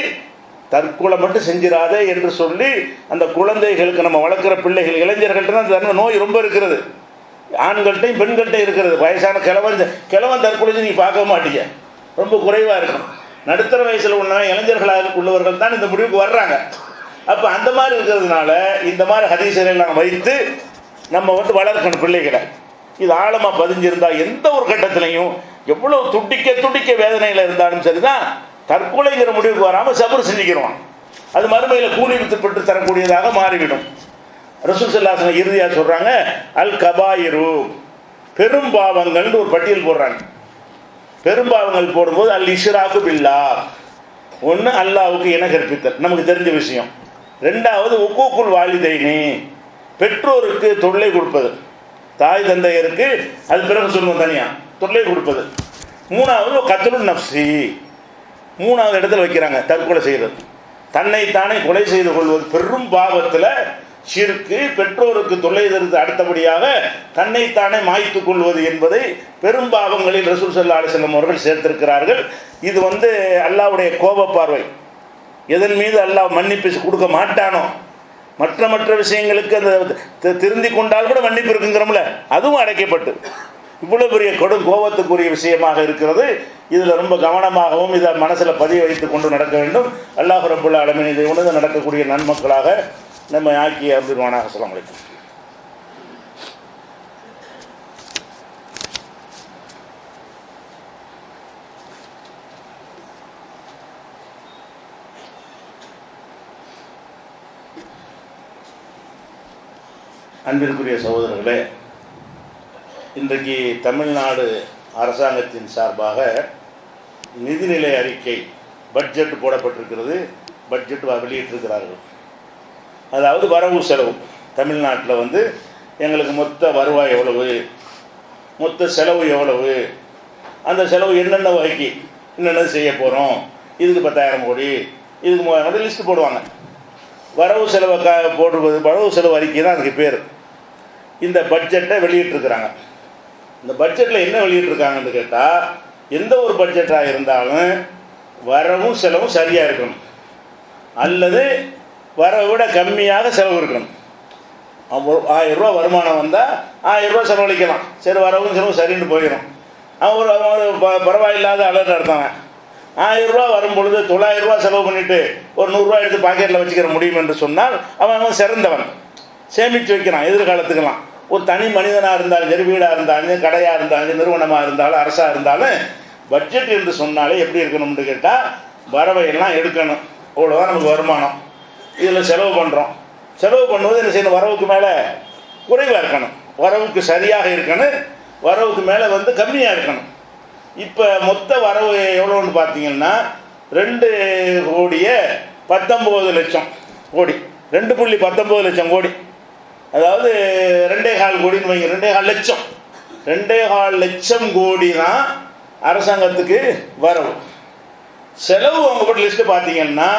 தற்கொலை மட்டும் செஞ்சிடாதே என்று சொல்லி அந்த குழந்தைகளுக்கு நம்ம வளர்க்குற பிள்ளைகள் இளைஞர்கள்ட்ட தான் அந்த நோய் ரொம்ப இருக்கிறது. ஆண்கள்கிட்டையும் பெண்கள்கிட்டையும் இருக்கிறது. வயசான கிழவன் தற்கொலை நீங்கள் பார்க்க மாட்டீங்க, ரொம்ப குறைவாக இருக்கும். நடுத்தர வயசில் உள்ளவன் இளைஞர்களாக உள்ளவர்கள் தான் இந்த முடிவுக்கு வர்றாங்க. அப்போ அந்த மாதிரி இருக்கிறதுனால இந்த மாதிரி ஹதீஸ்களை நாங்கள் வைத்து நம்ம வளர்க்கணும் பிள்ளைகளை. இது ஆழமாக பதிஞ்சிருந்தால் எந்த ஒரு கட்டத்திலையும் எவ்வளோ துடிக்க வேதனையில் இருந்தாலும் சரிதான், தற்கொலைங்கிற முடிவுக்கு வராமல் சபர் செஞ்சுக்கிறோம். அது மறுமையில் கூலி பெற்று தரக்கூடியதாக மாறிவிடும். ரசூல் ஸல்லல்லாஹு அலைஹி வஸல்லம் இறுதியாக சொல்கிறாங்க, அல் கபாயிரு, பெரும்பாவங்கள்னு ஒரு பட்டியல் போடுறாங்க. பெரும்பாவங்கள் போடும்போது அல் இஷ்ராக்கு பில்லாஹ், ஒன்று அல்லாஹ்வுக்கு இணை கற்பித்தல், நமக்கு தெரிஞ்ச விஷயம். ரெண்டாவது உக்கூக்குல் வாலிதைனி, பெற்றோருக்கு தொல்லை கொடுப்பது, தாய் தந்தையருக்கு அது பிறகு சொல்லுவோம் தனியாக தொல்லை கொடுப்பது. மூணாவது கத்லுன் நஃப்ஸி, மூணாவது இடத்துல வைக்கிறாங்க தற்கொலை செய்கிறது, தன்னைத்தானே கொலை செய்து கொள்வது. பெரும் பாவத்தில் ஷிர்க்கு, பெற்றோருக்கு தொல்லை தருவது, அடுத்தபடியாக தன்னைத்தானே மாய்த்து கொள்வது என்பதை பெரும்பாவங்களில் ரசூல் ஸல்லல்லாஹு அலைஹி வஸல்லம் அவர்கள் சேர்த்திருக்கிறார்கள். இது அல்லாஹ்வுடைய கோப பார்வை. எதன் மீது அல்லாஹ் மன்னிப்பு கொடுக்க மாட்டானோ, மற்ற விஷயங்களுக்கு அந்த திருந்தி கொண்டால் கூட மன்னிப்பு இருக்குங்கிறோம்ல, அதுவும் அடைக்கப்பட்டு இவ்வளோ பெரிய கொடும் கோபத்துக்குரிய விஷயமாக இருக்கிறது. இதில் ரொம்ப கவனமாகவும் இதை மனசில் பதிய வைத்து கொண்டு நடக்க வேண்டும். அல்லாஹ் ரப்புல் ஆலமீன் இதை உணர்ந்து நடக்கக்கூடிய நன்மக்களாக நம்ம ஆக்கி அருள்வானாக. அஸ்ஸலாமு அலைக்கும். அன்பிற்குரிய சகோதரர்களே, இன்றைக்கு தமிழ்நாடு அரசாங்கத்தின் சார்பாக நிதிநிலை அறிக்கை, பட்ஜெட் போடப்பட்டிருக்கிறது. பட்ஜெட் வெளியிட்டிருக்கிறார்கள். அதாவது வரவு செலவு, தமிழ்நாட்டில் எங்களுக்கு மொத்த வருவாய் எவ்வளவு, மொத்த செலவு எவ்வளவு, அந்த செலவு என்னென்ன வகைக்கு என்னென்ன செய்ய போகிறோம், இதுக்கு 10,000 கோடி, இதுக்கு 3000 கோடி லிஸ்ட்டு போடுவாங்க. வரவு செலவை போடுவது வரவு செலவு அறிக்கை தான் அதுக்கு பேர். இந்த பட்ஜெட்டை வெளியிட்டிருக்கிறாங்க. இந்த பட்ஜெட்டில் என்ன வெளியிட்டிருக்காங்கன்னு கேட்டால், எந்த ஒரு பட்ஜெட்டாக இருந்தாலும் வரவும் செலவும் சரியாக இருக்கணும், அல்லது வரவை விட கம்மியாக செலவு இருக்கணும். 1000 ரூபா வருமானம் வந்தால் 1000 ரூபா செலவழிக்கலாம், சரி வரவும் செலவும் சரின்னு போயிடும். அவன் பரவாயில்லாத அளவு நடத்தாங்க. 1000 ரூபா வரும்பொழுது 900 ரூபா செலவு பண்ணிவிட்டு ஒரு 100 ரூபா எடுத்து பாக்கெட்டில் வச்சுக்கிற முடியும் என்று சொன்னால் அவன் சிறந்தவன், சேமித்து வைக்கிறான் எதிர்காலத்துக்கெல்லாம். ஒரு தனி மனிதனாக இருந்தாலும் சரி, வீடாக இருந்தாலும், கடையாக இருந்தாலும், நிறுவனமாக இருந்தாலும், அரசாக இருந்தாலும், பட்ஜெட் என்று சொன்னாலே எப்படி இருக்கணும்னு கேட்டால், வரவையெல்லாம் எடுக்கணும். அவ்வளோதான் நமக்கு வருமானம். இதில் செலவு பண்ணுறோம். செலவு பண்ணுவது என்ன செய்யணும், வரவுக்கு மேலே குறைவாக இருக்கணும், வரவுக்கு சரியாக இருக்கணும், வரவுக்கு மேலே கம்மியாக இருக்கணும். இப்போ மொத்த வரவு எவ்வளோன்னு பார்த்தீங்கன்னா 2,19,00,000 கோடி, 2.19 லட்சம் கோடி, அதாவது 2,4 கோடின்னு வைங்க, 2,4 லட்சம், 2,4 லட்சம் கோடி தான் அரசாங்கத்துக்கு வரவு. செலவு அவங்க போட்டு லிஸ்ட்டு பார்த்தீங்கன்னா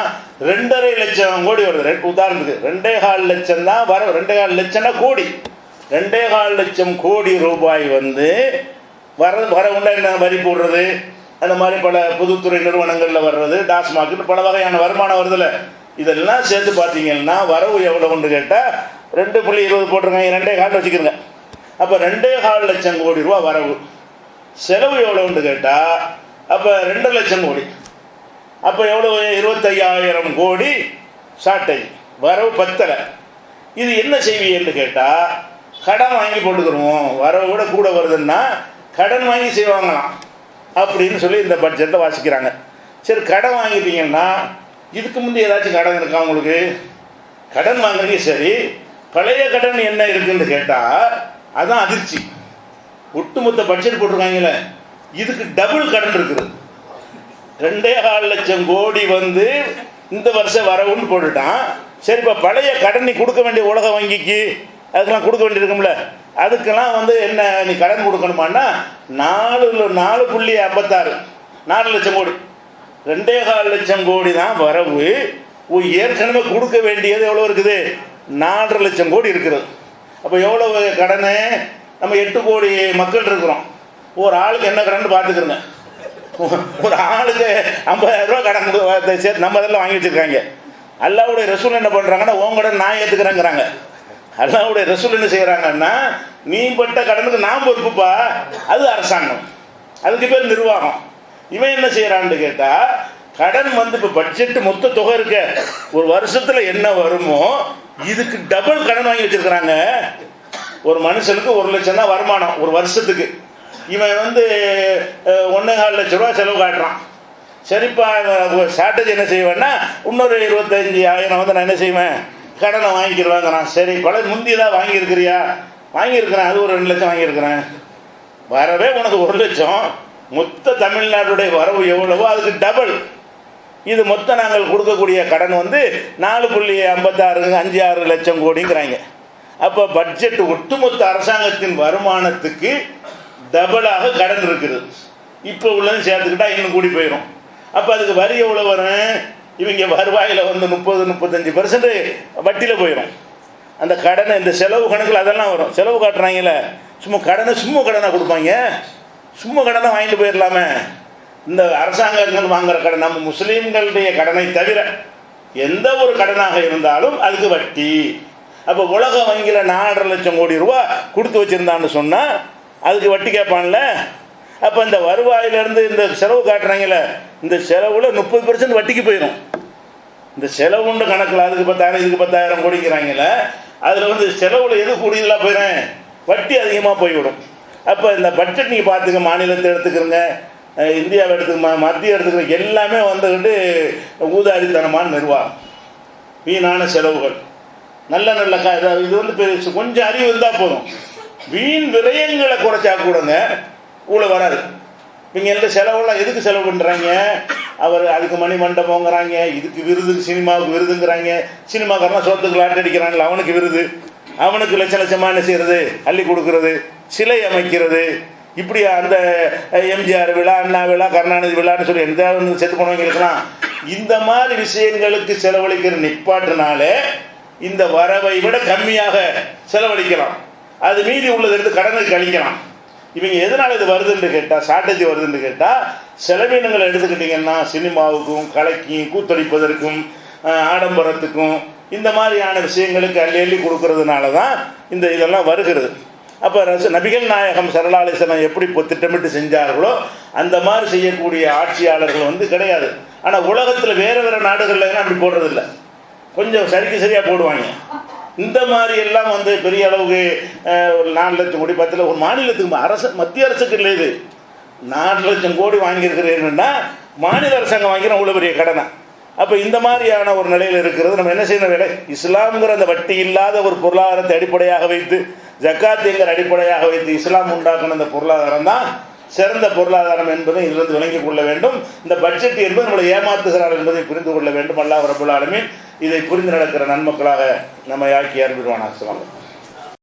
2,50 லட்சம் கோடி வருது. உதாரணத்துக்கு 2,4 லட்சம் தான் வரவு, 2,4 லட்சம்னா கோடி, 2,4 லட்சம் கோடி ரூபாய் வரவுண்டா என்ன, வரி போடுறது, அந்த மாதிரி பல பொதுத்துறை நிறுவனங்களில் வர்றது, டாஸ்மார்க்னு பல வகையான வருமானம் வருதில்ல, இதெல்லாம் சேர்த்து பார்த்தீங்கன்னா வரவு எவ்வளோன்னு கேட்டால் 2.20 போட்டிருக்காங்க, 2,4 வச்சுக்கிறங்க. அப்போ 2,4 லட்சம் கோடி ரூபா வரவு. செலவு எவ்வளோன்னு கேட்டால் அப்போ 2,00,000 கோடி. அப்போ எவ்வளோ? 25,000 கோடி ஷார்ட்டேஜ், வரவு பத்தலை. இது என்ன செய்வீங்கன்னு கேட்டால், கடன் வாங்கி போட்டுக்கிறோம், வரவை விட கூட வருதுன்னா கடன் வாங்கி செய்வாங்களாம் அப்படின்னு சொல்லி இந்த பட்ஜெட்டில் வாசிக்கிறாங்க. சரி, கடன் வாங்கிட்டீங்கன்னா இதுக்கு முந்தைய ஏதாச்சும் கடன் இருக்கா உங்களுக்கு? கடன் வாங்குறீங்க, சரி, பழைய கடன் என்ன இருக்குன்னு கேட்டால் அதான் அதிர்ச்சி. ஒட்டுமொத்த பட்ஜெட் போட்டிருக்காங்களே, இதுக்கு டபுள் கடன் இருக்குது. 2,25,000 கோடி வந்து இந்த வருஷம் வரவுன்னு போட்டுட்டான். சரி, இப்போ பழைய கடன் நீ கொடுக்க வேண்டிய உலக வங்கிக்கு அதுக்கெல்லாம் கொடுக்க வேண்டியிருக்கும்ல, அதுக்கெல்லாம் வந்து என்ன நீ கடன் கொடுக்கணுமான்னா 4.56 4,00,000 கோடி. 2,25,000 கோடி தான் வரவு. ஏற்கனவே கொடுக்க வேண்டியது எவ்வளோ இருக்குது? 4,50,000 கோடி இருக்கிறது. அப்போ எவ்வளோ கடனை? நம்ம 8 கோடி மக்கள் இருக்கிறோம். ஒரு ஆளுக்கு என்ன கடன் பார்த்துக்கிறோங்க. ஒரு ஆளுக்கு 50,000 ரூபா கடன் சேர்த்து நம்ம இதெல்லாம் வாங்கி வச்சுருக்காங்க. அல்லாவுடைய ரசூல் என்ன பண்ணுறாங்கன்னா, உன் கடன் நான் ஏற்றுக்கிறேங்கிறாங்க. அல்லாவுடைய ரசூல் என்ன செய்கிறாங்கன்னா, நீ பட்ட கடனுக்கு நான் பொறுப்புப்பா, அது அரசாங்கம், அதுக்கு பேர் நிர்வாகம். இவன் என்ன செய்கிறான்னு கேட்டால், கடன் வந்து இப்போ பட்ஜெட்டு மொத்த தொகை இருக்க ஒரு வருஷத்தில் என்ன வருமோ இதுக்கு டபுள் கடன் வாங்கி வச்சுருக்கிறாங்க. ஒரு மனுஷனுக்கு 1,00,000 தான் வருமானம் ஒரு வருஷத்துக்கு. இவன் வந்து 1,4 லட்ச ரூபா செலவு காட்டுறான். சரிப்பா, ஷார்ட்டேஜ் என்ன செய்வேன்னா இன்னொரு 25,000 வந்து நான் என்ன செய்வேன், கடனை வாங்கிக்கிறவாங்கிறான். சரி, முந்தியதாக வாங்கியிருக்கிறியா? வாங்கியிருக்கிறேன், அது ஒரு 2 லட்சம் வாங்கியிருக்கிறேன். வரவே உனக்கு 1 லட்சம், மொத்த தமிழ்நாட்டுடைய வரவு எவ்வளவோ அதுக்கு டபுள். இது மொத்தம் நாங்கள் கொடுக்கக்கூடிய கடன் வந்து 4.56 லட்சம் கோடிங்கிறாங்க. அப்போ பட்ஜெட் ஒட்டுமொத்த அரசாங்கத்தின் வருமானத்துக்கு டபுளாக கடன் இருக்குது. இப்போ உள்ளது சேர்த்துக்கிட்டா இன்னும் கூடி போயிடும். அப்போ அதுக்கு வரி எவ்வளோ வரும்? இவங்க வருவாயில் வந்து 30-35% வட்டியில் போயிடும். அந்த கடனை இந்த செலவு கணக்கில் அதெல்லாம் வரும். செலவு காட்டுறாங்கல்ல, சும்மா கடனாக கொடுப்பாங்க. சும்மா கடனை வாங்கிட்டு போயிடலாமே. இந்த அரசாங்கங்கள் வாங்குகிற கடன், நம்ம முஸ்லீம்களுடைய கடனை தவிர எந்த ஒரு கடனாக இருந்தாலும் அதுக்கு வட்டி. அப்போ உலக வங்கியில் 4,50,000 லட்சம் கோடி ரூபா கொடுத்து வச்சுருந்தான்னு சொன்னால் அதுக்கு வட்டி கேட்பான்ல. அப்போ இந்த வருவாயிலேருந்து இந்த செலவு காட்டுறாங்கல்ல, இந்த செலவில் 30% வட்டிக்கு போயிடும். இந்த செலவுன்னு கணக்கில் அதுக்கு 10,000 இதுக்கு 10,000 கோடிங்கிறாங்கல்ல, அதில் வந்து செலவில் எது கூடியதெல்லாம் போயிடும், வட்டி அதிகமாக போய்விடும். அப்போ இந்த பட்ஜெட் நீங்கள் பார்த்துக்க, மாநிலத்தை எடுத்துக்கிறங்க, இந்தியாவை எடுத்துக்க, மத்திய எடுத்துக்கிற எல்லாமே வந்துக்கிட்டு ஊதாரித்தனமான நிர்வாகம், வீணான செலவுகள், நல்ல இது வந்து கொஞ்சம் அறிவு இருந்தால் போதும். வீண் விரயங்களை குறைச்சா கூடங்க ஊழல் வராது. இவங்க எந்த செலவெல்லாம் எதுக்கு செலவு பண்ணுறாங்க? அவர் அதுக்கு மணி மண்டபங்கிறாங்க, இதுக்கு விருதுக்கு, சினிமாவுக்கு விருதுங்கிறாங்க. சினிமாக்காரன் சோத்துக்கு லாட்டரி அடிக்கிறாங்களா, அவனுக்கு விருது, அவனுக்கு லட்சமாக என்ன செய்கிறது, அள்ளி கொடுக்கறது, சிலை அமைக்கிறது. இப்படி அந்த எம்ஜிஆர் விழா, அண்ணா விழா, கருணாநிதி விழான்னு சொல்லி எந்த செத்து போனவங்களுக்குலாம் இந்த மாதிரி விஷயங்களுக்கு செலவழிக்கிற நிப்பாட்டினாலே இந்த வரவை விட கம்மியாக செலவழிக்கலாம். அது மீதி உள்ளது எடுத்து கடனுக்கு கழிக்கலாம். இவங்க எதனால் இது வருதுன்னு கேட்டால், ஷார்ட்டேஜ் வருதுன்னு கேட்டால், செலவினங்களை எடுத்துக்கிட்டிங்கன்னா சினிமாவுக்கும், கலைக்கும், கூத்தடிப்பதற்கும், ஆடம்பரத்துக்கும், இந்த மாதிரியான விஷயங்களுக்கு அள்ளி கொடுக்கறதுனால தான் இந்த இதெல்லாம் வருகிறது. அப்போ நபிகள் நாயகம் ஸல்லல்லாஹு அலைஹி வஸல்லம் எப்படி திட்டமிட்டு செஞ்சார்களோ அந்த மாதிரி செய்யக்கூடிய ஆட்சியாளர்கள் வந்து கிடையாது. ஆனால் உலகத்தில் வேறு நாடுகள்லாம் அப்படி போடுறதில்ல, கொஞ்சம் சரியாக போடுவாங்க. இந்த மாதிரி எல்லாம் வந்து பெரிய அளவுக்கு ஒரு 4 லட்சம் கோடி 10 ஒரு மாநிலத்துக்கு மத்திய அரசுக்கு இல்லை. இது 4 லட்சம் கோடி வாங்கியிருக்கிறேன்னா மாநில அரசாங்கம் வாங்கிக்கிறோம் அவ்வளோ பெரிய கடனை. அப்போ இந்த மாதிரியான ஒரு நிலையில் இருக்கிறது. நம்ம என்ன செய்யணும் வேலை, இஸ்லாம்ங்கிற அந்த வட்டி இல்லாத ஒரு பொருளாதாரத்தை அடிப்படையாக வைத்து, ஜக்காத்துங்கிற அடிப்படையாக வைத்து இஸ்லாம் உண்டாக்குன அந்த பொருளாதாரம் தான் சிறந்த பொருளாதாரம் என்பதை இதிலிருந்து விளங்கிக் கொள்ள வேண்டும். இந்த பட்ஜெட் என்பது நம்மளை ஏமாத்துகிறார் என்பதை புரிந்து கொள்ள வேண்டும். அல்லாஹ் ரப்பல் ஆலமீன் இதை புரிந்து நடக்கிற நன்மக்களாக நம்மை ஆக்கி அருள்வானாக.